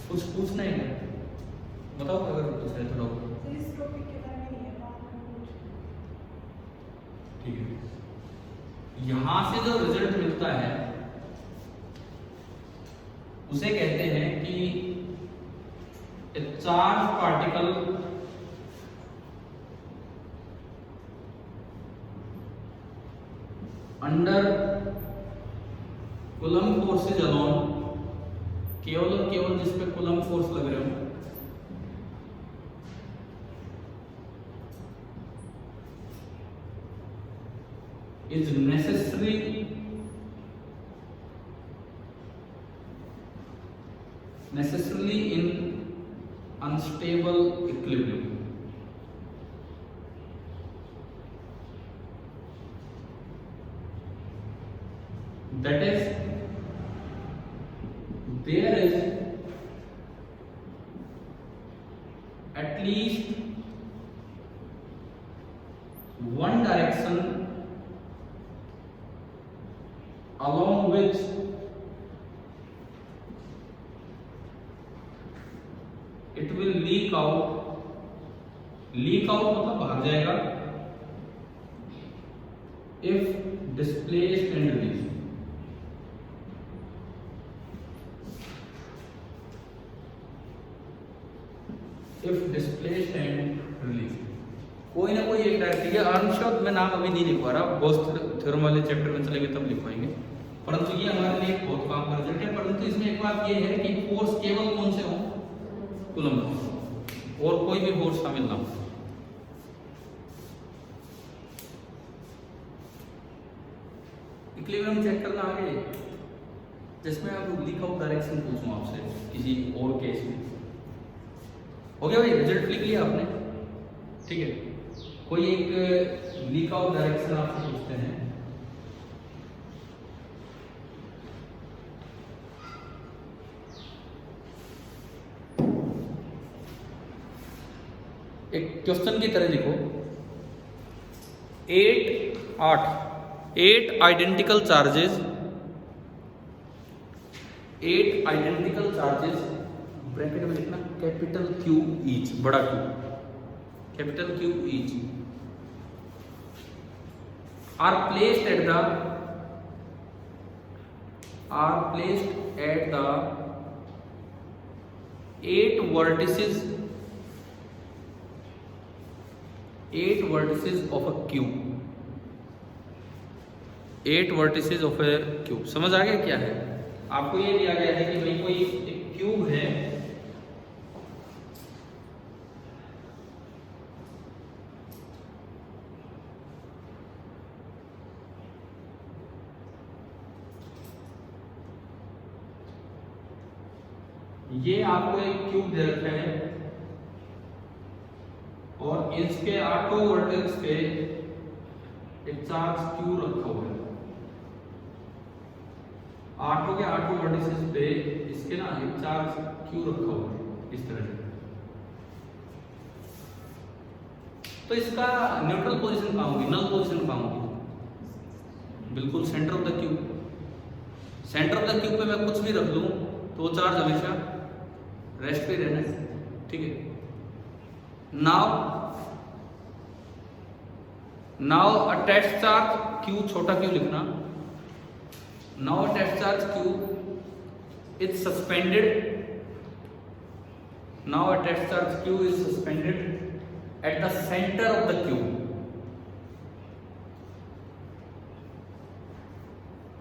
कुछ पूछना है क्या? बताओ अगर कुछ है तो लोग। ठीक है, यहां से जो रिजल्ट मिलता है उसे कहते हैं कि charge particle under Coulomb forces alone, केवल और केवल जिस पे कूलम्ब फोर्स लग रहे हो, is necessarily in unstable equilibrium. That is, there is at least one direction along which it will leak out मतलब भाग जाएगा, if displaced and released. If displaced and released, कोई ना कोई एक डायरेक्ट, ठीक है, आर्मस्ट्रांग मैं नाम अभी नहीं लिख पा रहा, गोस्ट थ्योरम वाले चैप्टर में चलेंगे तब लिखवाएंगे, परंतु ये हमारे लिए बहुत काम का रिजल्ट है। परंतु इसमें एक बात ये है कि फोर्स केवल कौन से हो, कूलम्ब, और कोई भी फोर्स शामिल ना हो। इक्विलिब्रियम चेक करना आगे, जिसमें आप लीक आउट डायरेक्शन पूछूं आपसे किसी और केस में। हो गया भाई, रिजल्ट लिख लिया आपने? ठीक है, कोई एक लीक आउट डायरेक्शन आपसे पूछते हैं, एक क्वेश्चन की तरह लिखो, 8 identical charges, 8 identical charges, bracket में लिखना कैपिटल Q ईच, बड़ा Q, capital Q each, are placed at the 8 vertices of a cube, 8 vertices of a cube। समझ आ गया क्या है? आपको ये दिया गया है कि भाई कोई एक क्यूब है, ये आपको एक क्यूब दे रखा है और इसके 8 वर्टेक्स पे एक चार्ज Q रखा हुआ है। 8 के 8 वर्टिसेस पे इसके ना एक चार्ज Q रखा हुआ है इस तरह से। तो इसका न्यूट्रल पोजीशन कहाँ होगी, नल पोजीशन कहाँ होगी? बिल्कुल centre of the cube. Centre of the cube पे मैं कुछ भी रख लूं तो वो चार्ज हमेशा रेस्ट पे रहना है। ठीक है, नाउ अटैच्ड चार्ज Q, छोटा Q लिखना। Now attached charge Q is suspended, now attached charge Q is suspended at the centre of the cube,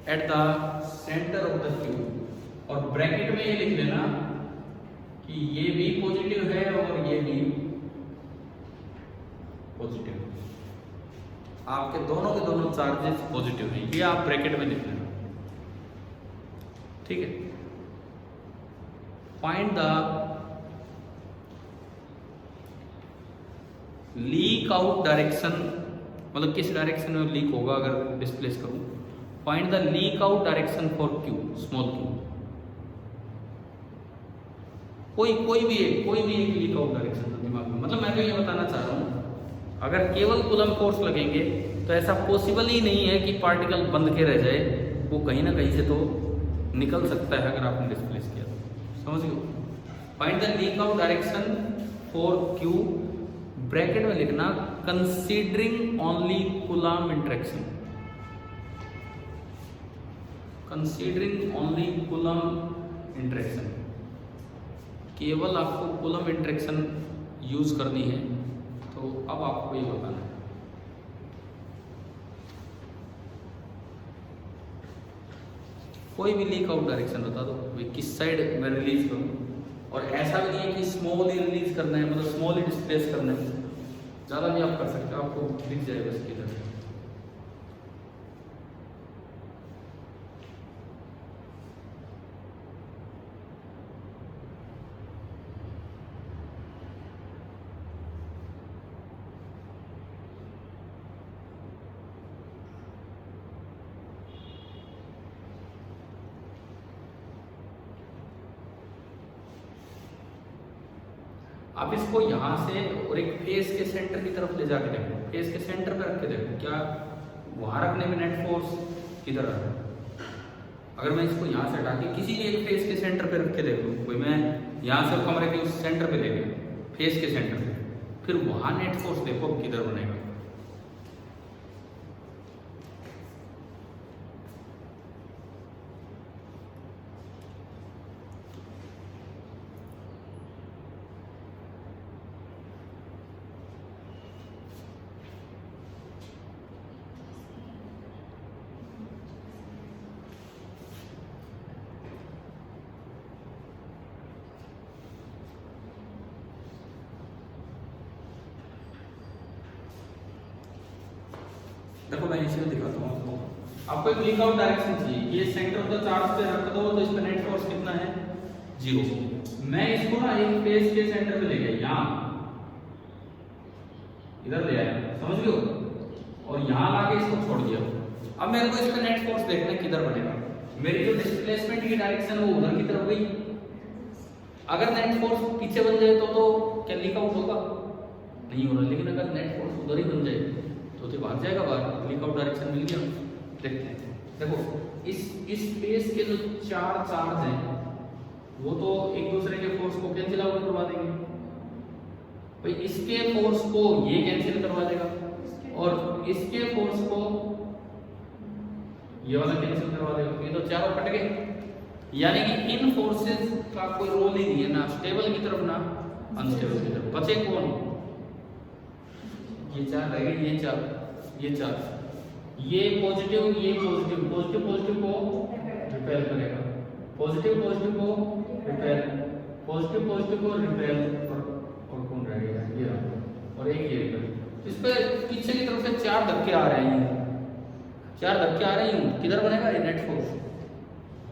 at the centre of the cube. और bracket में ये लिख लेना कि ये भी पॉजिटिव है और ये भी पॉजिटिव है, आपके दोनों के दोनों चार्जेस पॉजिटिव हैं, ये आप ब्रैकेट में लिख लेना। ठीक है, find the leak out direction मतलब किस डायरेक्शन में लीक होगा अगर डिस्प्लेस करूं। Find the leak out direction for Q, small Q. कोई भी एक लीक आउट डायरेक्शन दिमाग में, मतलब मैं तो ये बताना चाह रहा हूं अगर केवल कूलम फोर्स लगेंगे तो ऐसा पॉसिबल ही नहीं है कि पार्टिकल बंद के रह जाए, वो कहीं ना कहीं से तो निकल सकता है अगर आपने डिस्प्लेस किया तो। समझ गए? Find the leak out direction for Q, bracket में लिखना considering only coulomb interaction, considering only coulomb interaction. केवल आपको कूलम इंटरेक्शन यूज करनी है, तो अब आपको ये बताना है। कोई भी लीक आउट डायरेक्शन बता दो भाई, किस साइड मैं रिलीज करूं, और ऐसा भी नहीं है कि स्मॉल ही रिलीज करना है, मतलब स्मॉल ही डिस्प्लेस करना है, ज़्यादा भी आप कर सकते हो, आपको दिख जाएगा इसकी तरह। आप इसको यहाँ से और एक फेस के सेंटर की तरफ ले जाके देखो, फेस के सेंटर पे रख के देखो, क्या वहां रखने में नेट फोर्स किधर आ रहा है। अगर मैं इसको यहाँ से हटा के किसी एक फेस के सेंटर पे रख के देखूँ, कोई मैं यहाँ से कमरे के उस सेंटर पे ले गया, फेस के सेंटर पे, फिर वहां नेट फोर्स देखो किधर बनेगा। देखो मैं इसे दिखाता हूँ आपको एक लीक आउट डायरेक्शन चाहिए, ये सेंटर ऑफ द चार्ज पे रख दो तो इस पे नेट फोर्स कितना है 0। मैं इसको ना एक फेस के सेंटर पे ले गया, यहाँ इधर ले आया, समझ गए हो, और यहाँ लाके इसको छोड़ दिया। अब मेरे को इसका नेट फोर्स देखना है किधर बनेगा। मेरी जो डिस्प्लेसमेंट की डायरेक्शन वो उधर की तरफ गई, अगर नेट फोर्स पीछे बन जाए तो क्या लीक आउट होगा? नहीं होगा। लेकिन अगर नेट फोर्स उधर ही बन जाए तो भाग जाएगा बाहर, लीक आउट डायरेक्शन मिल गया। देखते हैं, देखो इस स्पेस के जो चार चार्ज हैं वो तो एक दूसरे के फोर्स को कैंसिल आउट करवा देंगे भाई, इसके फोर्स को ये कैंसिल करवा देगा और इसके फोर्स को ये वाला कैंसिल करवा देगा, ये तो चारों कट गए। यानी कि इन फोर्सेस का कोई रोल ही नहीं है, ना स्टेबल की तरफ ना अनस्टेबल की तरफ। बचे कौन? ये चार रह गए, ये चार, ये पॉजिटिव, ये पॉजिटिव, पॉजिटिव को रिपेल करेगा, पॉजिटिव को रिपेल, पॉजिटिव को रिपेल, और कौन रह गया? ये रहा, और एक ये रिपेल। इस पे पीछे की तरफ से चार धक्के आ रहे हैं, चार धक्के आ रहे हैं, किधर बनेगा ये नेट फोर्स?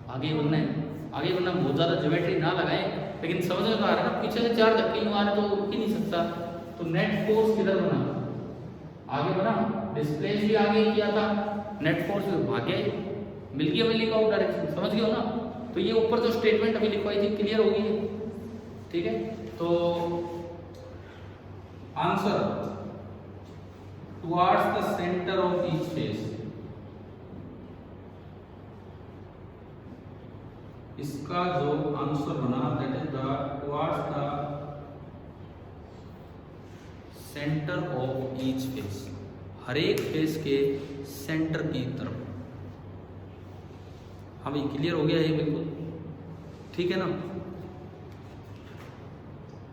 आगे बनना है, आगे बनना। बहुत ज्यादा ज्योमेट्री ना लगाएं, लेकिन समझ में तो आ रहा है ना, पीछे से चार धक्के यूं आ रहे तो रुक ही नहीं सकता। तो नेट फोर्स किधर बना? आगे बना, डिस्प्लेस भी आगे किया था, नेट फोर्स भागे मिल गया लीक आउट डायरेक्शन। समझ गए हो ना? तो ये ऊपर जो स्टेटमेंट अभी लिखवाई थी क्लियर होगी, ठीक है? तो answer towards the centre of each face, इसका जो आंसर बना that is the towards the centre of each face, हर एक फेस के सेंटर की तरफ। हाँ भाई क्लियर हो गया ये बिल्कुल, ठीक है ना?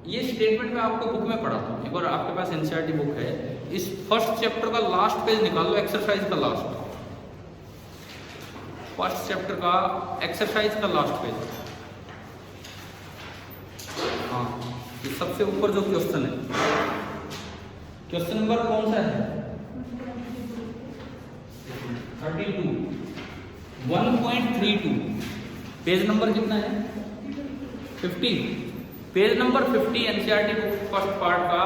ये स्टेटमेंट मैं आपको बुक में पढ़ाता हूँ, एक बार आपके पास एनसीईआरटी बुक है, इस फर्स्ट चैप्टर का लास्ट पेज निकाल लो, एक्सरसाइज का लास्ट, फर्स्ट चैप्टर का एक्सरसाइज का लास्ट पेज। हाँ, ये सबसे ऊपर जो क्वेश्चन है, क्वेश्चन नंबर कौन सा है? 32, 1.32, पेज नंबर कितना है? 50, page number 50 NCERT book first part का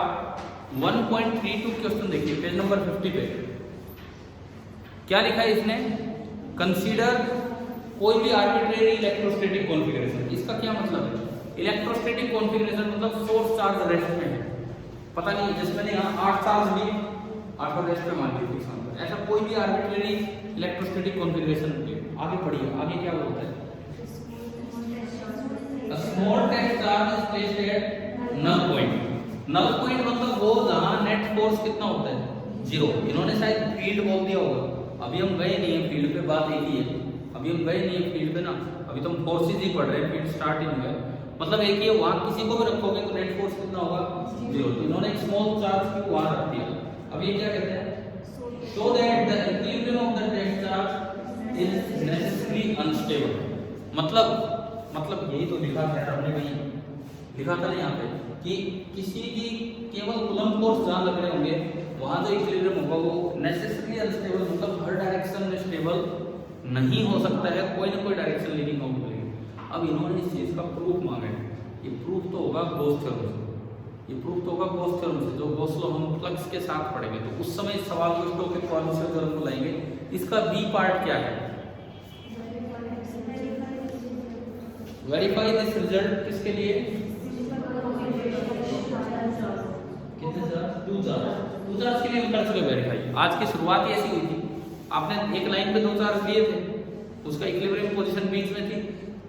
1.32 क्वेश्चन देखिए पेज नंबर 50 पे क्या लिखा है इसने, कंसीडर कोई भी आर्बिट्रेरी इलेक्ट्रोस्टैटिक कॉन्फ़िगरेशन। इसका क्या मतलब है, इलेक्ट्रोस्टैटिक कॉन्फ़िगरेशन मतलब सोर्स चार्ज रेस्ट में है, पता नहीं जिसमें यहाँ 8 चार्ज लिए 8 रेस्ट पे मान लीजिए एग्जांपल, ऐसा कोई भी आर्बिट्रेरी इलेक्ट्रोस्टैटिक कॉन्फ़िगरेशन होती है। आगे पढ़िए, आगे क्या होता है, a small test charge is placed at null point। null point मतलब वो जहां नेट फोर्स कितना होता है, जीरो। इन्होंने शायद फील्ड बोल दिया होगा, अभी हम गए नहीं है फील्ड पे, बात एक ही है, अभी हम गए नहीं है फील्ड पे ना, अभी तो हम फोर्सेज ही पढ़ रहे हैं, फील्ड स्टार्ट ही नहीं हुआ। मतलब एक ही है, वहां किसी को भी रखोगे तो नेट फोर्स कितना होगा, जीरो। तो इन्होंने एक स्मॉल चार्ज को वहां रख दिया। अब ये क्या कहते हैं, so that the equilibrium of the test charge is necessarily unstable। मतलब यही तो लिखा है हमने, भाई लिखा था ना यहाँ पे कि किसी भी केवल कूलम्ब फोर्स जहाँ लग रहे होंगे वहाँ जो इक्विलिब्रियम होगा वो नेसेसरी अनस्टेबल, मतलब हर डायरेक्शन में स्टेबल नहीं हो सकता है, कोई ना कोई डायरेक्शन लीडिंग आउट करेगी। अब इन्होंने इस चीज़ का प्रूफ मांगा है, ये प्रूफ तो होगा गॉस थ्योरम से, ये प्रूफ तो होगा गॉस थ्योरम से, जो गॉस लॉ हम फ्लक्स के साथ पढ़ेंगे तो उस समय इस सवाल को स्टोक्स कॉल्मर थ्योरम को लाएंगे। इसका बी पार्ट क्या है, वेरीफाई दिस रिजल्ट, किसके लिए, कितने चार्ज, 2 चार्ज के लिए हम कर चुके वेरीफाई। आज की शुरुआत ही ऐसी हुई थी, आपने एक लाइन पे 2 चार्ज लिए थे, उसका इक्विलिब्रियम पोजीशन बीच में थी,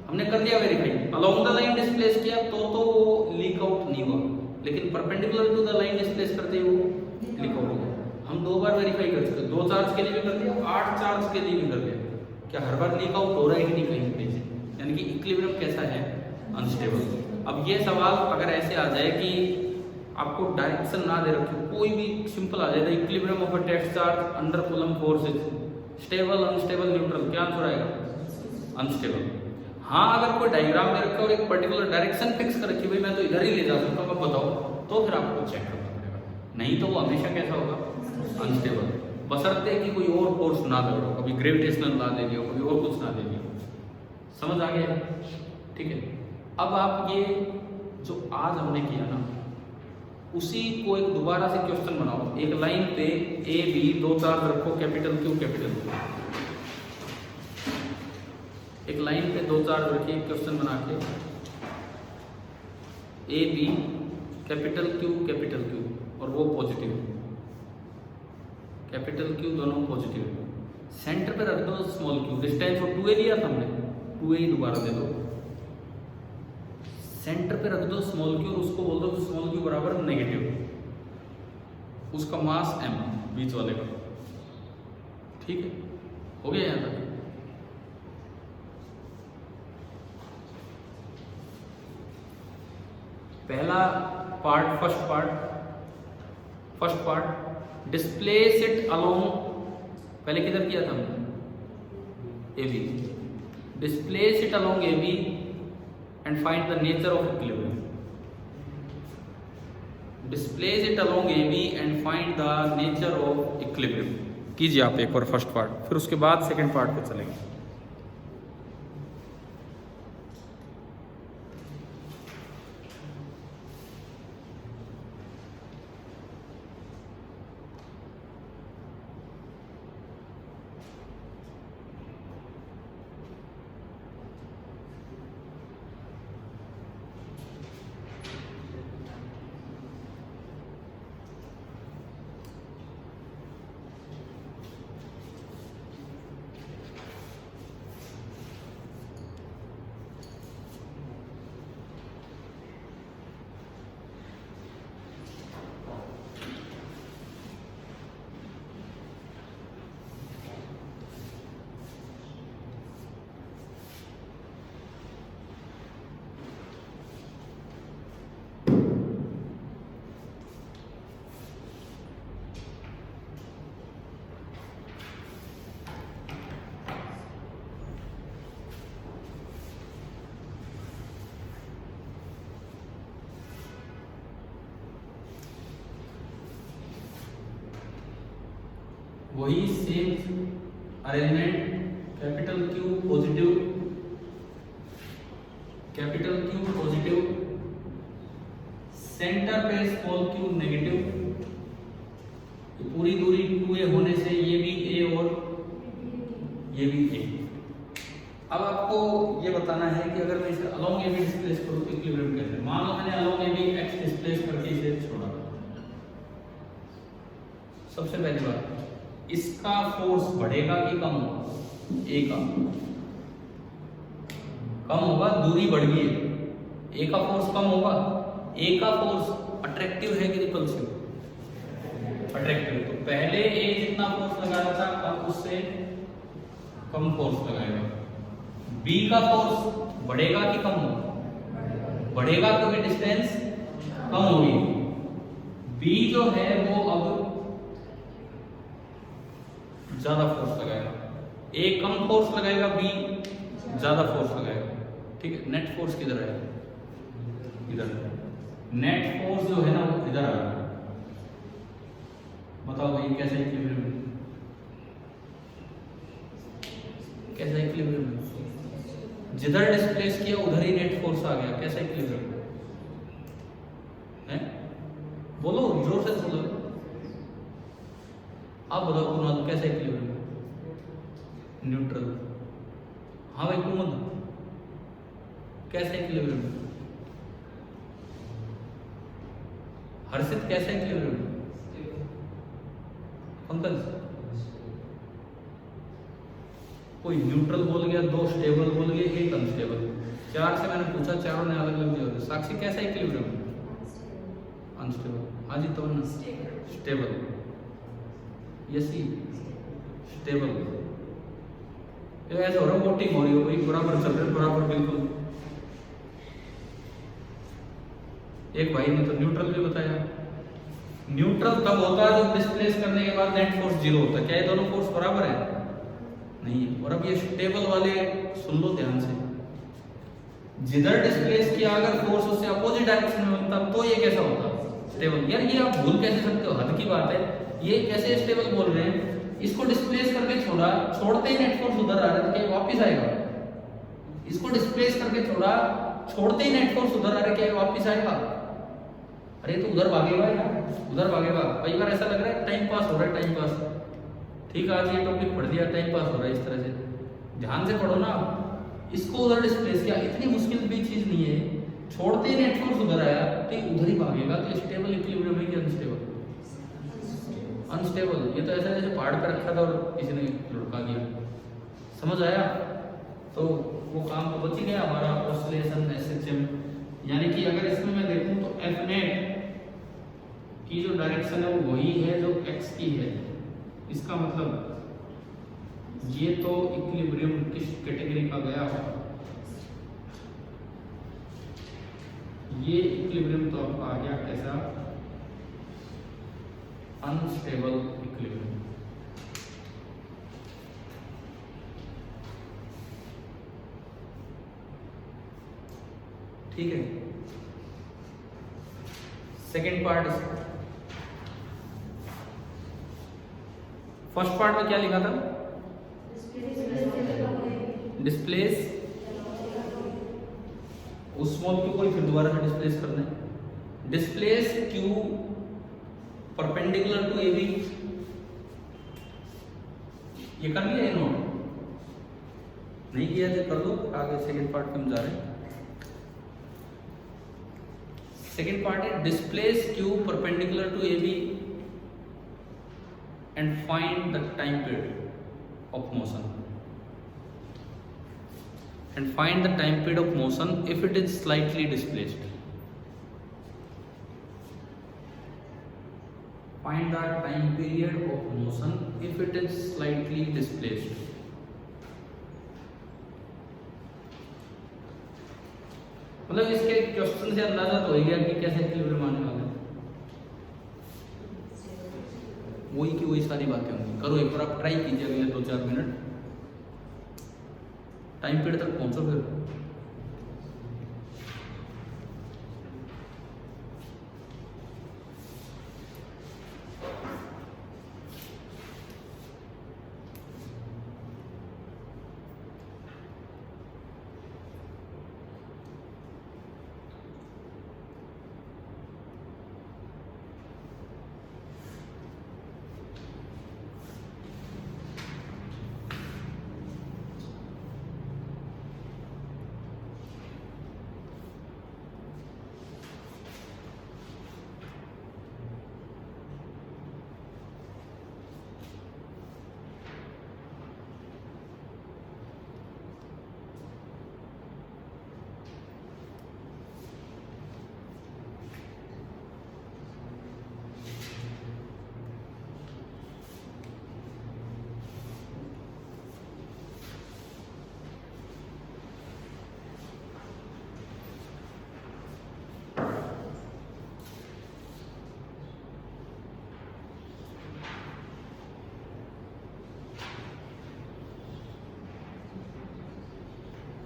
हमने कर दिया verify, along the line displace किया तो वो लीक आउट नहीं हुआ, लेकिन perpendicular to the line displace करते हुए वो लीक आउट हो गया। हम 2 बार वेरीफाई कर चुके, 2 चार्ज के लिए भी कर दिया, 8 चार्ज के लिए भी कर दिया। क्या हर बार लीक आउट हो रहा है कि नहीं कहीं कहीं से, यानी कि इक्विलिब्रियम कैसा है, अनस्टेबल। अब ये सवाल अगर ऐसे आ जाए कि आपको डायरेक्शन ना दे रखे, कोई भी सिंपल आ जाए, equilibrium of a test charge under Coulomb forces stable, unstable, neutral, क्या आंसर आएगा, अनस्टेबल। हाँ, अगर कोई डायग्राम में रखा और एक पर्टिकुलर डायरेक्शन फिक्स कर रखी, भाई मैं तो इधर ही ले जा सकता हूँ, अब बताओ, तो फिर आपको चेक करना पड़ेगा, नहीं तो वो हमेशा कैसा होगा, अनस्टेबल, बशर्ते कि कोई और फोर्स ना दे रहा हो, कभी ग्रेविटेशनल ना दे दिया हो, कभी और कुछ ना दे दिया हो। समझ आ गया, ठीक है। अब आप ये जो आज हमने किया ना, उसी को एक दोबारा से क्वेश्चन बनाओ, एक लाइन पे ए बी 2 चार्ज रखो, कैपिटल क्यू कैपिटल क्यू, एक लाइन पे 2 चार्ज रखिए, क्वेश्चन बना के ए बी कैपिटल क्यू और वो पॉजिटिव, कैपिटल क्यू दोनों पॉजिटिव, सेंटर पे रख दो स्मॉल क्यू, डिस्टेंस और 2a लिया था हमने, 2a ही दोबारा दे दो, सेंटर पे रख दो स्मॉल क्यू और उसको बोल दो स्मॉल क्यू बराबर नेगेटिव, उसका मास m बीच वाले का, ठीक है, हो गया यहाँ तक। पहला part, first part displace it along, पहले किधर किया था हमने, A B, displace it along A B and find the nature of equilibrium, displace it along AB and find the nature of equilibrium। कीजिए आप एक बार फर्स्ट पार्ट, फिर उसके बाद सेकंड पार्ट पे चलेंगे। वही same arrangement, capital Q positive, centre पे स्मॉल क्यू नेगेटिव, पूरी दूरी 2a होने से ये भी a और ये भी a। अब आपको ये बताना है कि अगर मैं इसे अलोंग ए बी डिस्प्लेस करूं तो इक्विलिब्रियम कैसे। मान लो मैंने along A B x displace करके इसे छोड़ा। सबसे पहली बात, इसका फोर्स बढ़ेगा कि कम होगा? ए का कम होगा, दूरी बढ़ गई है, ए का फोर्स कम होगा। ए का फोर्स अट्रैक्टिव है कि रिपल्सिव? अट्रैक्टिव। तो पहले ए जितना फोर्स लगाया था अब उससे कम फोर्स लगाएगा। बी का फोर्स बढ़ेगा कि कम होगा? बढ़ेगा क्योंकि डिस्टेंस कम होगी। बी जो है वो अब ज्यादा फोर्स लगाएगा। ए कम फोर्स लगाएगा, बी ज्यादा फोर्स लगाएगा। ठीक है, नेट फोर्स किधर है? इधर। नेट फोर्स जो है ना वो इधर आ रहा है। बताओ भाई कैसे इक्विलिब्रियम है? कैसा इक्विलिब्रियम है? जिधर डिस्प्लेस किया उधर ही नेट फोर्स आ गया। कैसा इक्विलिब्रियम है? बोलो, जोर से बोलो। आप बताओ कुणाल, कैसा इक्विलिब्रियम? न्यूट्रल। हाँ भाई कुमार, कैसा इक्विलिब्रियम है? हर्षित कैसा इक्विलिब्रियम है? पंकज, कोई न्यूट्रल बोल गया, दो स्टेबल बोल गए, एक अनस्टेबल। चार से मैंने पूछा, चारों ने अलग अलग जवाब। साक्षी कैसा इक्विलिब्रियम है? अनस्टेबल। हाँ जी तो स्टेबल। यसी स्टेबल। ऐसा हो रहा है वोटिंग हो रही हो भाई, बराबर चल रहे, बराबर बिल्कुल। एक भाई ने तो न्यूट्रल भी बताया। न्यूट्रल तब होता है जब डिस्प्लेस करने के बाद नेट फोर्स जीरो होता है। क्या ये दोनों फोर्स बराबर है? नहीं। और अब ये स्टेबल वाले सुन लो ध्यान से। जिधर डिस्प्लेस किया अगर फोर्स उससे अपोजिट डायरेक्शन में होता तो ये कैसा होता? स्टेबल। यार ये आप भूल कैसे सकते हो? हद की बात है। ये कैसे स्टेबल बोल रहे हैं? इसको डिस्प्लेस करके छोड़ा, छोड़ते ही नेट फोर्स उधर आ रहा है, तो क्या वापस आएगा? इसको डिस्प्लेस करके छोड़ा, छोड़ते ही नेट फोर्स उधर आ रहा है, क्या वापस आएगा? अरे तो उधर भागेगा यार, उधर भागेगा। कई बार ऐसा लग रहा है टाइम पास हो रहा है, टाइम पास। ठीक है, आज ये टॉपिक पढ़ दिया, टाइम पास हो रहा है इस तरह से। ध्यान से पढ़ो ना। इसको उधर डिस्प्लेस किया, इतनी मुश्किल भी चीज नहीं है। छोड़ते ही नेट फोर्स उधर आया तो उधर ही भागेगा। तो स्टेबल इक्विलिब्रियम है कि अनस्टेबल? अनस्टेबल। ये तो ऐसा जैसे पहाड़ पर रखा था और किसी ने लुढ़का दिया। समझ आया? तो वो काम तो बच ही गया हमारा ऑसिलेशन एसएचएम। यानी कि अगर इसमें मैं देखूं तो एफ नेट की जो डायरेक्शन है वो वही है जो एक्स की है। इसका मतलब ये तो इक्विलिब्रियम किस कैटेगरी का गया होगा? ये इक्विलिब्रियम तो आपका आ गया कैसा? Unstable equilibrium. ठीक है। सेकेंड पार्ट, फर्स्ट पार्ट में क्या लिखा था? डिस्प्लेस उस स्मॉल क्यू को फिर दोबारा से डिस्प्लेस करना है। Displace Q perpendicular to A B. ये कर लिया है नोट? नहीं किया तो कर लो, आगे सेकेंड पार्ट में हम जा रहे हैं। सेकेंड पार्ट है displace Q perpendicular to A B and find the time period of motion. And find the time period of motion if it is slightly displaced. Find the time period of motion if it is slightly displaced. मतलब इसके question से अंदाजा तो हो गया कि कैसे equilibrium आने वाला है। वही की वही सारी बातें होंगी। करो एक बार, आप ट्राई कीजिए अगले 2-4 मिनट, टाइम पीरियड तक पहुंचो फिर।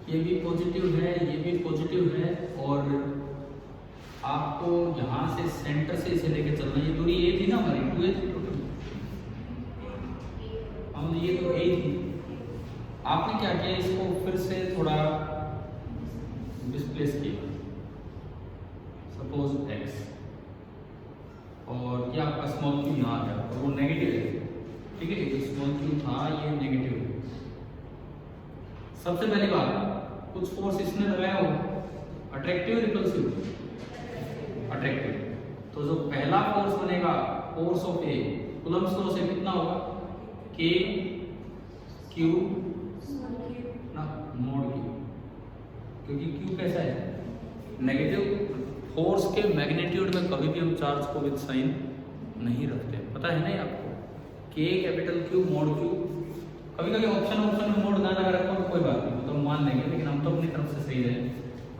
ये भी पॉजिटिव है, ये भी पॉजिटिव है, और आपको यहाँ से सेंटर से इसे लेके चलना। ये दूरी ए थी ना हमारी, 2a थी टोटल, हम ये तो ए थी। आपने क्या किया, इसको फिर से थोड़ा डिस्प्लेस किया, सपोज x, और ये आपका स्मॉल क्यू यहाँ आ गया, और वो नेगेटिव है, ठीक है। जो स्मॉल क्यू था ये नेगेटिव है। सबसे पहली बात, कुछ फोर्स इसने लगाया हो, अट्रैक्टिव रिपल्सिव, अट्रैक्टिव। तो जो पहला फोर्स बनेगा, force of A, Coulomb's law से कितना होगा, k q ना मोड q, क्योंकि q कैसा है, नेगेटिव। फोर्स के मैग्नीट्यूड में कभी भी हम चार्ज को विद साइन नहीं रखते, पता है ना आपको, k capital Q mode q। कभी कभी ऑप्शन में मोड ना लगा रखो तो कोई बात नहीं, तो हम मान लेंगे, लेकिन हम तो अपनी तरफ से सही रहे।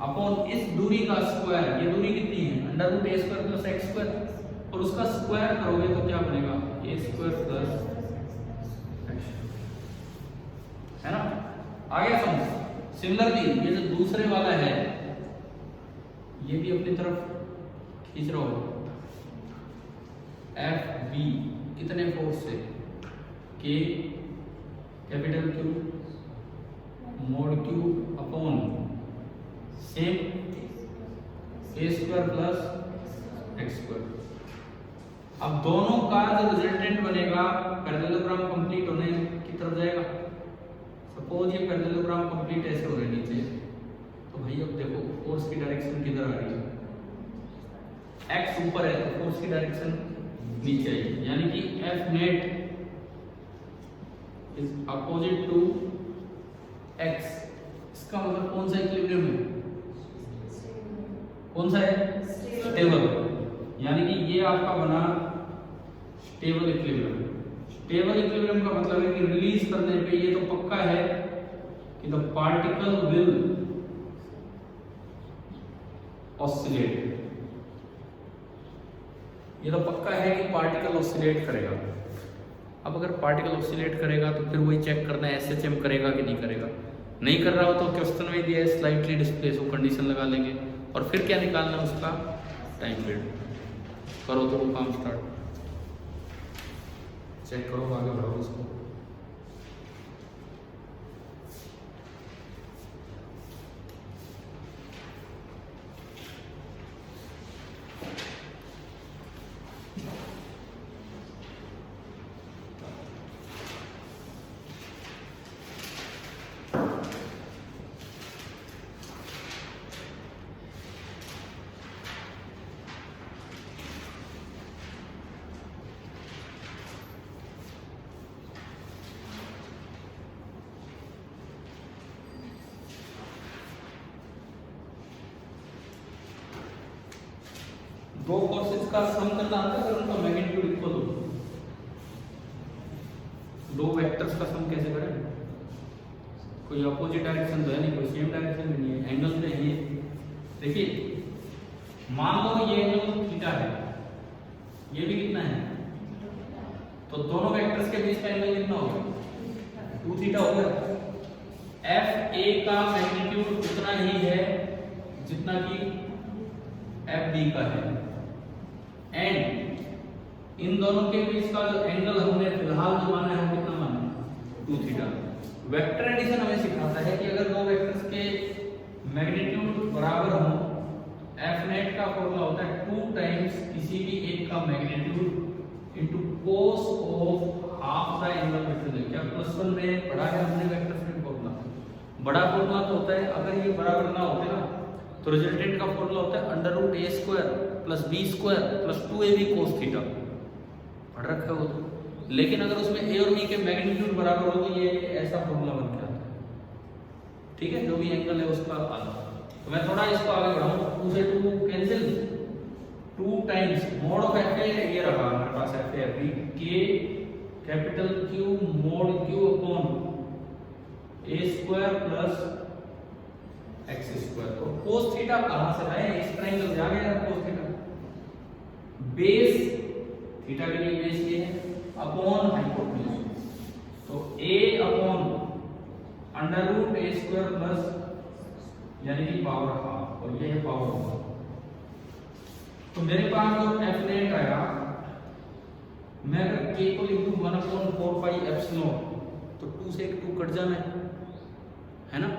अपॉन इस दूरी का स्क्वायर, ये दूरी कितनी है, √a² + x², और उसका स्क्वायर करोगे तो क्या बनेगा, a² + x, है ना। आगे समझ। सिमिलरली ये जो दूसरे वाला है, ये भी अपनी तरफ खींच रहा हो, FB कितने फोर्स से, K capital Q mode Q upon same a² + x²। अब दोनों का जो रिजल्टेंट बनेगा पैरेललोग्राम कंप्लीट होने की तरफ जाएगा। सपोज ये पैरेललोग्राम कंप्लीट ऐसे हो रहा है नीचे, तो भाई अब देखो फोर्स की डायरेक्शन किधर आ रही है, x ऊपर है तो फोर्स की डायरेक्शन नीचे आएगी, यानी कि F net is opposite to x। इसका मतलब कौन सा इक्विलिब्रियम है, कौन सा है, स्टेबल, यानी कि ये आपका बना स्टेबल इक्विलिब्रियम। स्टेबल इक्विलिब्रियम का मतलब है कि रिलीज करने पे ये तो पक्का है कि द पार्टिकल विल ऑसिलेट, ये तो पक्का है कि पार्टिकल ऑसिलेट करेगा। अब अगर पार्टिकल ऑसिलेट करेगा तो फिर वही चेक करना है SHM करेगा कि नहीं करेगा। नहीं कर रहा हो तो क्वेश्चन में दिया है स्लाइटली डिस्प्लेस, वो कंडीशन लगा लेंगे, और फिर क्या निकालना है उसका टाइम पीरियड। करो तो वो काम स्टार्ट, चेक करो, आगे बढ़ाओ उसको। दो फोर्सेस का सम करना आता है, अगर उनका मैग्नीट्यूड इक्वल हो। दो वेक्टर्स का सम कैसे करें, कोई अपोजिट डायरेक्शन तो है नहीं, कोई सेम डायरेक्शन भी नहीं है, एंगल पे ये देखिए, मान लो ये एंगल थीटा है, ये भी कितना है, तो दोनों वेक्टर्स के बीच का एंगल कितना होगा, 2 थीटा हो गया। FA का मैग्नीट्यूड उतना ही है जितना कि FB का है, एंड इन दोनों के बीच का जो एंगल हमने फिलहाल जो माना है वो कितना माना, 2 थीटा। वेक्टर एडिशन हमें सिखाता है कि अगर दो वेक्टर्स के मैग्नीट्यूड बराबर हो, F नेट का फॉर्मूला होता है 2 टाइम्स किसी भी एक का magnitude into cos of half the angle between. क्या +1 में पढ़ा है हमने वेक्टर का फॉर्मूला, बड़ा फॉर्मूला तो होता है, अगर ये बराबर ना होते ना तो रिजल्टेंट का फॉर्मूला होता है √a² + b² + 2ab cos theta, पढ़ रखा हो तो। लेकिन अगर उसमें a और b के मैग्नीट्यूड बराबर हो तो ये ऐसा फॉर्मूला बन के आता है, ठीक है, जो भी एंगल है उसका आधा। तो मैं थोड़ा इसको आगे बढ़ाऊं, 2 से 2 cancel, 2 times mode of FA ये रहा हमारे पास, FA K capital Q mode Q upon a² + x²। तो cos थीटा कहां से लाए, इस ट्रायंगल से आ गया cos थीटा, बेस थीटा के लिए बेस ये है अपॉन हाइपोटेन्यूज, तो a अपॉन √a² + यानी कि पावर हाफ, और ये है पावर होगा। तो मेरे पास जो एफ नेट आया, मैं अगर के को लिख दूं 1/4 पाई एप्सिलॉन, तो 2 से 1 2 कट जाना है ना।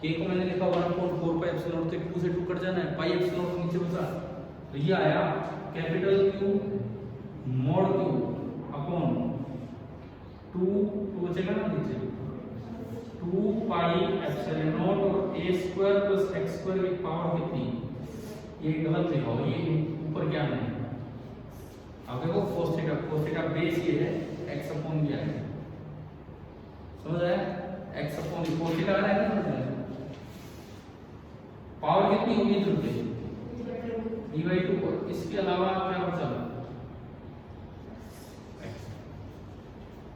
के को मैंने लिखा 1/4 पाई एप्सिलॉन, तो 2 से 2 कट जाना है, पाई एप्सिलॉन नीचे बचा, तो ये आया capital Q mod Q upon 2 बचेगा ना नीचे 2 पाई एप्सिलॉन नॉट और a square plus x square की पावर कितनी, ये गलत लिखा हो, ये ऊपर क्या नहीं, अब देखो cos थीटा बेस ये है, x अपॉन क्या है, समझ आया, x अपॉन cos थीटा आ रहा है ना, पावर कितनी होगी इधर पे d/2, और इसके अलावा क्या बचा,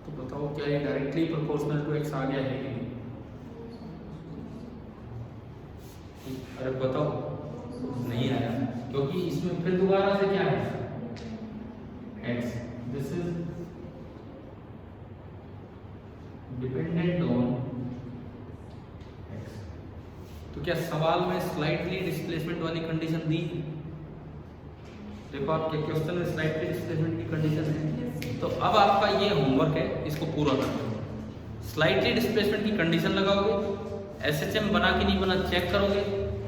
तो बताओ क्या ये डायरेक्टली प्रोपोर्शनल टू x आ गया है कि नहीं? अरे बताओ, नहीं आया, क्योंकि इसमें फिर दोबारा से क्या है x, this is dependent on x। तो क्या सवाल में स्लाइटली डिस्प्लेसमेंट वाली कंडीशन दी? देखो आपके क्वेश्चन में स्लाइटली डिस्प्लेसमेंट की कंडीशन है, तो अब आपका ये होमवर्क है, इसको पूरा करना। स्लाइटली डिस्प्लेसमेंट की कंडीशन लगाओगे, एसएचएम बना कि नहीं बना चेक करोगे,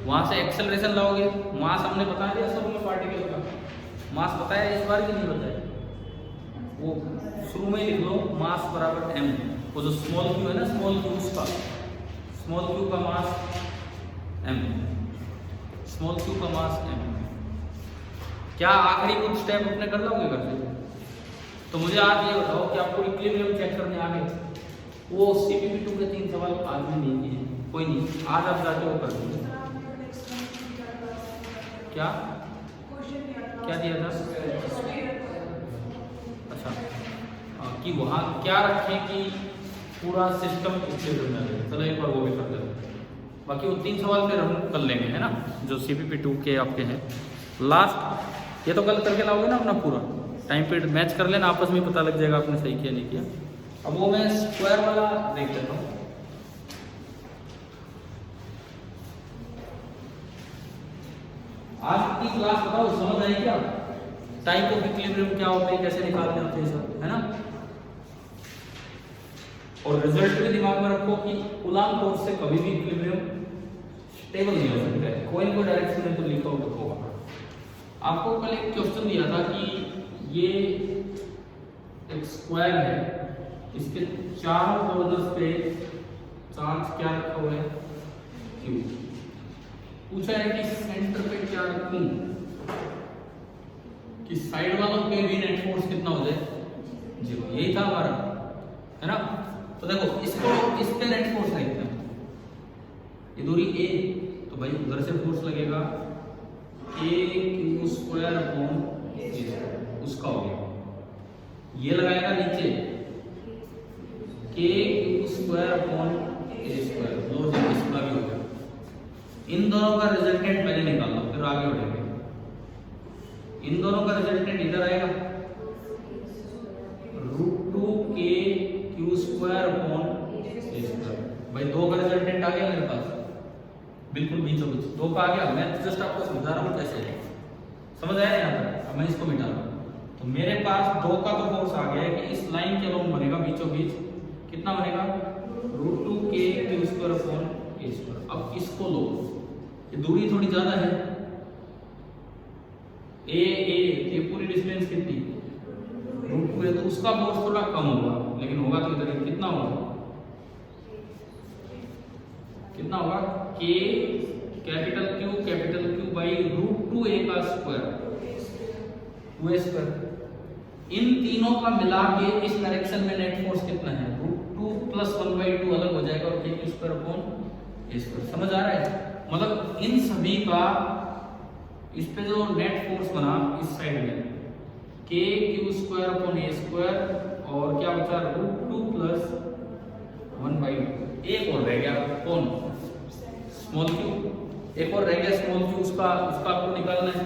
वहां से एक्सेलरेशन लाओगे, मास हमने बता दिया शुरू में, पार्टिकल का मास बताया इस बार कि नहीं बताया, वो शुरू में लिख लो, मास बराबर m, वो जो स्मॉल क्यू है ना, स्मॉल क्यू उसका, स्मॉल क्यू का मास m, स्मॉल क्यू का मास m। क्या आखिरी कुछ स्टेप अपने कर लोगे घर से? तो मुझे आज ये बताओ कि आपको इक्विलिब्रियम चेक करने आ गए, वो CPP2 के 3 सवाल आज में नहीं किए, कोई नहीं, आज आप जाके वो कर देंगे। क्या क्या दिया था? अच्छा, कि वहाँ क्या रखें कि पूरा सिस्टम इक्विलिब्रियम में रहे, चलो एक बार वो भी कर देते हैं, बाकी वो 3 सवाल फिर हम कर लेंगे, है ना, जो CPP2 के आपके हैं लास्ट। ये तो कल करके लाओगे ना अपना पूरा, टाइम पीरियड मैच कर लेना, आपस में पता लग जाएगा आपने सही किया नहीं किया। अब वो मैं स्क्वायर वाला देख लेता हूँ। आज की क्लास बताओ समझ आई क्या? टाइप ऑफ इक्विलिब्रियम क्या होते हैं, कैसे निकालने होते हैं सब, है ना। और रिजल्ट भी दिमाग में रखो कि कूलाम्ब फोर्स से कभी भी इक्विलिब्रियम स्टेबल नहीं हो सकता है, कोई ना कोई डायरेक्शन में तो लिखा होगा। आपको कल एक क्वेश्चन दिया था कि ये एक स्क्वायर है, इसके चारों कॉर्नर्स पे चार्ज क्या रखा हुआ है, क्यू। पूछा है कि सेंटर पे क्या रखूं कि साइड वालों पे भी नेट फोर्स कितना हो जाए, 0। यही था हमारा, है ना। तो देखो इसको, इस पे नेट फोर्स है इतना, ये दूरी a, तो भाई उधर से फोर्स लगेगा a² अपॉन a², उसका हो गया। ये लगाएगा नीचे k² अपॉन a², लो इसका भी हो गया। इन दोनों का रिजल्टेंट पहले निकाल लो, फिर आगे बढ़ेंगे। इन दोनों का रिजल्टेंट इधर आएगा √2k² अपॉन a²। भाई 2 का रिजल्टेंट आ गया मेरे पास, बिल्कुल बीचों बीच 2 का आ गया। मैं जस्ट आपको समझा रहा हूँ कैसे, समझ आया यहाँ पर। अब मैं इसको मिटा रहा हूँ, तो मेरे पास 2 का तो फोर्स आ गया है कि इस लाइन के अलोंग बनेगा बीचों बीच, कितना बनेगा √2k² अपॉन a²। अब इसको लो, ये दूरी थोड़ी ज्यादा है, ये पूरी डिस्टेंस कितनी √2 है, तो उसका फोर्स थोड़ा कम होगा, लेकिन होगा तो इधर कितना होगा, कितना होगा k capital Q by √2a का स्क्वायर, 2a²। इन तीनों का मिला के इस डायरेक्शन में नेट फोर्स कितना है, √2 + 1/2 अलग हो जाएगा और k² अपॉन a²। समझ आ रहा है? मतलब इन सभी का इस पे जो नेट फोर्स बना इस साइड में k² अपॉन a², और क्या बचा √2 + 1/2। एक और रह गया कौन, स्मॉल क्यू, एक और रह गया स्मॉल क्यू, उसका आपको निकालना है।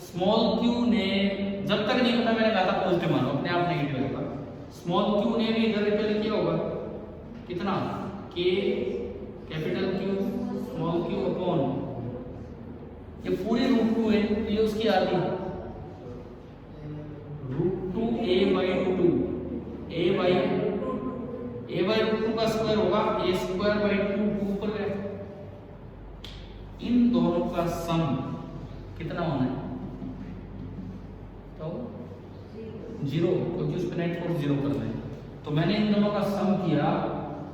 स्मॉल क्यू ने जब तक नहीं पता, मैंने कहा था पॉजिटिव मानो, अपने आप नेगेटिव होगा। स्मॉल क्यू ने भी इधर रिपेल किया होगा, कितना k capital Q small q upon ये पूरी √2 है तो ये उसकी आधी √2a/2 a/√2 का स्क्वायर होगा a²/2 ऊपर गया। इन दोनों का सम कितना होना है तो 0, क्योंकि उस पे नेट फोर्स 0 करना है। तो मैंने इन दोनों का सम किया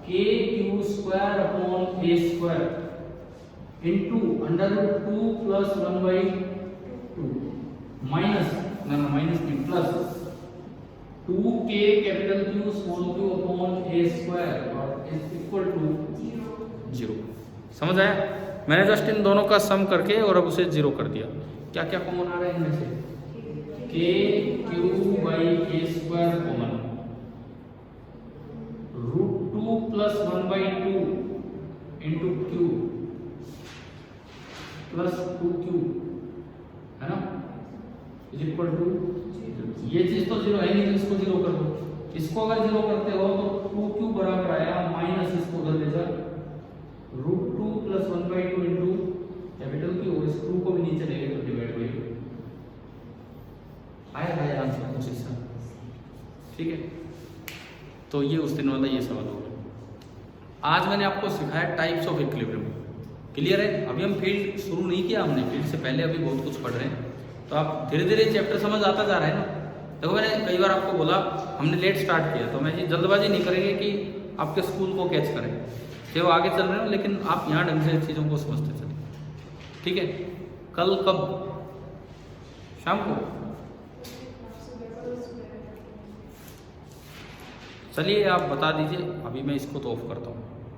kq²/a² into √2 + 1/2 minus plus 2k capital Q small q upon a² और इज इक्वल टू 0। समझ आया? मैंने जस्ट इन दोनों का सम करके और अब उसे 0 कर दिया। क्या क्या कॉमन आ रहा है इनमें से? kq/a² common, √2 + 1/2 into q plus 2q है ना, इज इक्वल टू, ये चीज तो 0 है नहीं तो इसको 0 कर दो। इसको अगर 0 करते हो तो 2q बराबर आया माइनस इसको उधर ले जा √2 + 1/2 इनटू कैपिटल Q, इस 2 को भी नीचे लेंगे तो डिवाइड बाय 2 आया आंसर कुछ ऐसा। ठीक है, तो ये उस दिन वाला ये सवाल होगा। आज मैंने आपको सिखाया टाइप्स ऑफ इक्विलिब्रियम। क्लियर है? अभी हम फील्ड शुरू नहीं किया हमने, फील्ड से पहले अभी बहुत कुछ पढ़ रहे हैं, तो आप धीरे धीरे चैप्टर समझ आता जा रहा है ना। देखो मैंने कई बार आपको बोला हमने लेट स्टार्ट किया, तो मैं ये जल्दबाजी नहीं करेंगे कि आपके स्कूल को कैच करें, चाहे वो आगे चल रहे हो, लेकिन आप यहाँ ढंग से चीज़ों को समझते चले। ठीक है, कल कब? शाम को। चलिए आप बता दीजिए, अभी मैं इसको तो ऑफ करता हूँ।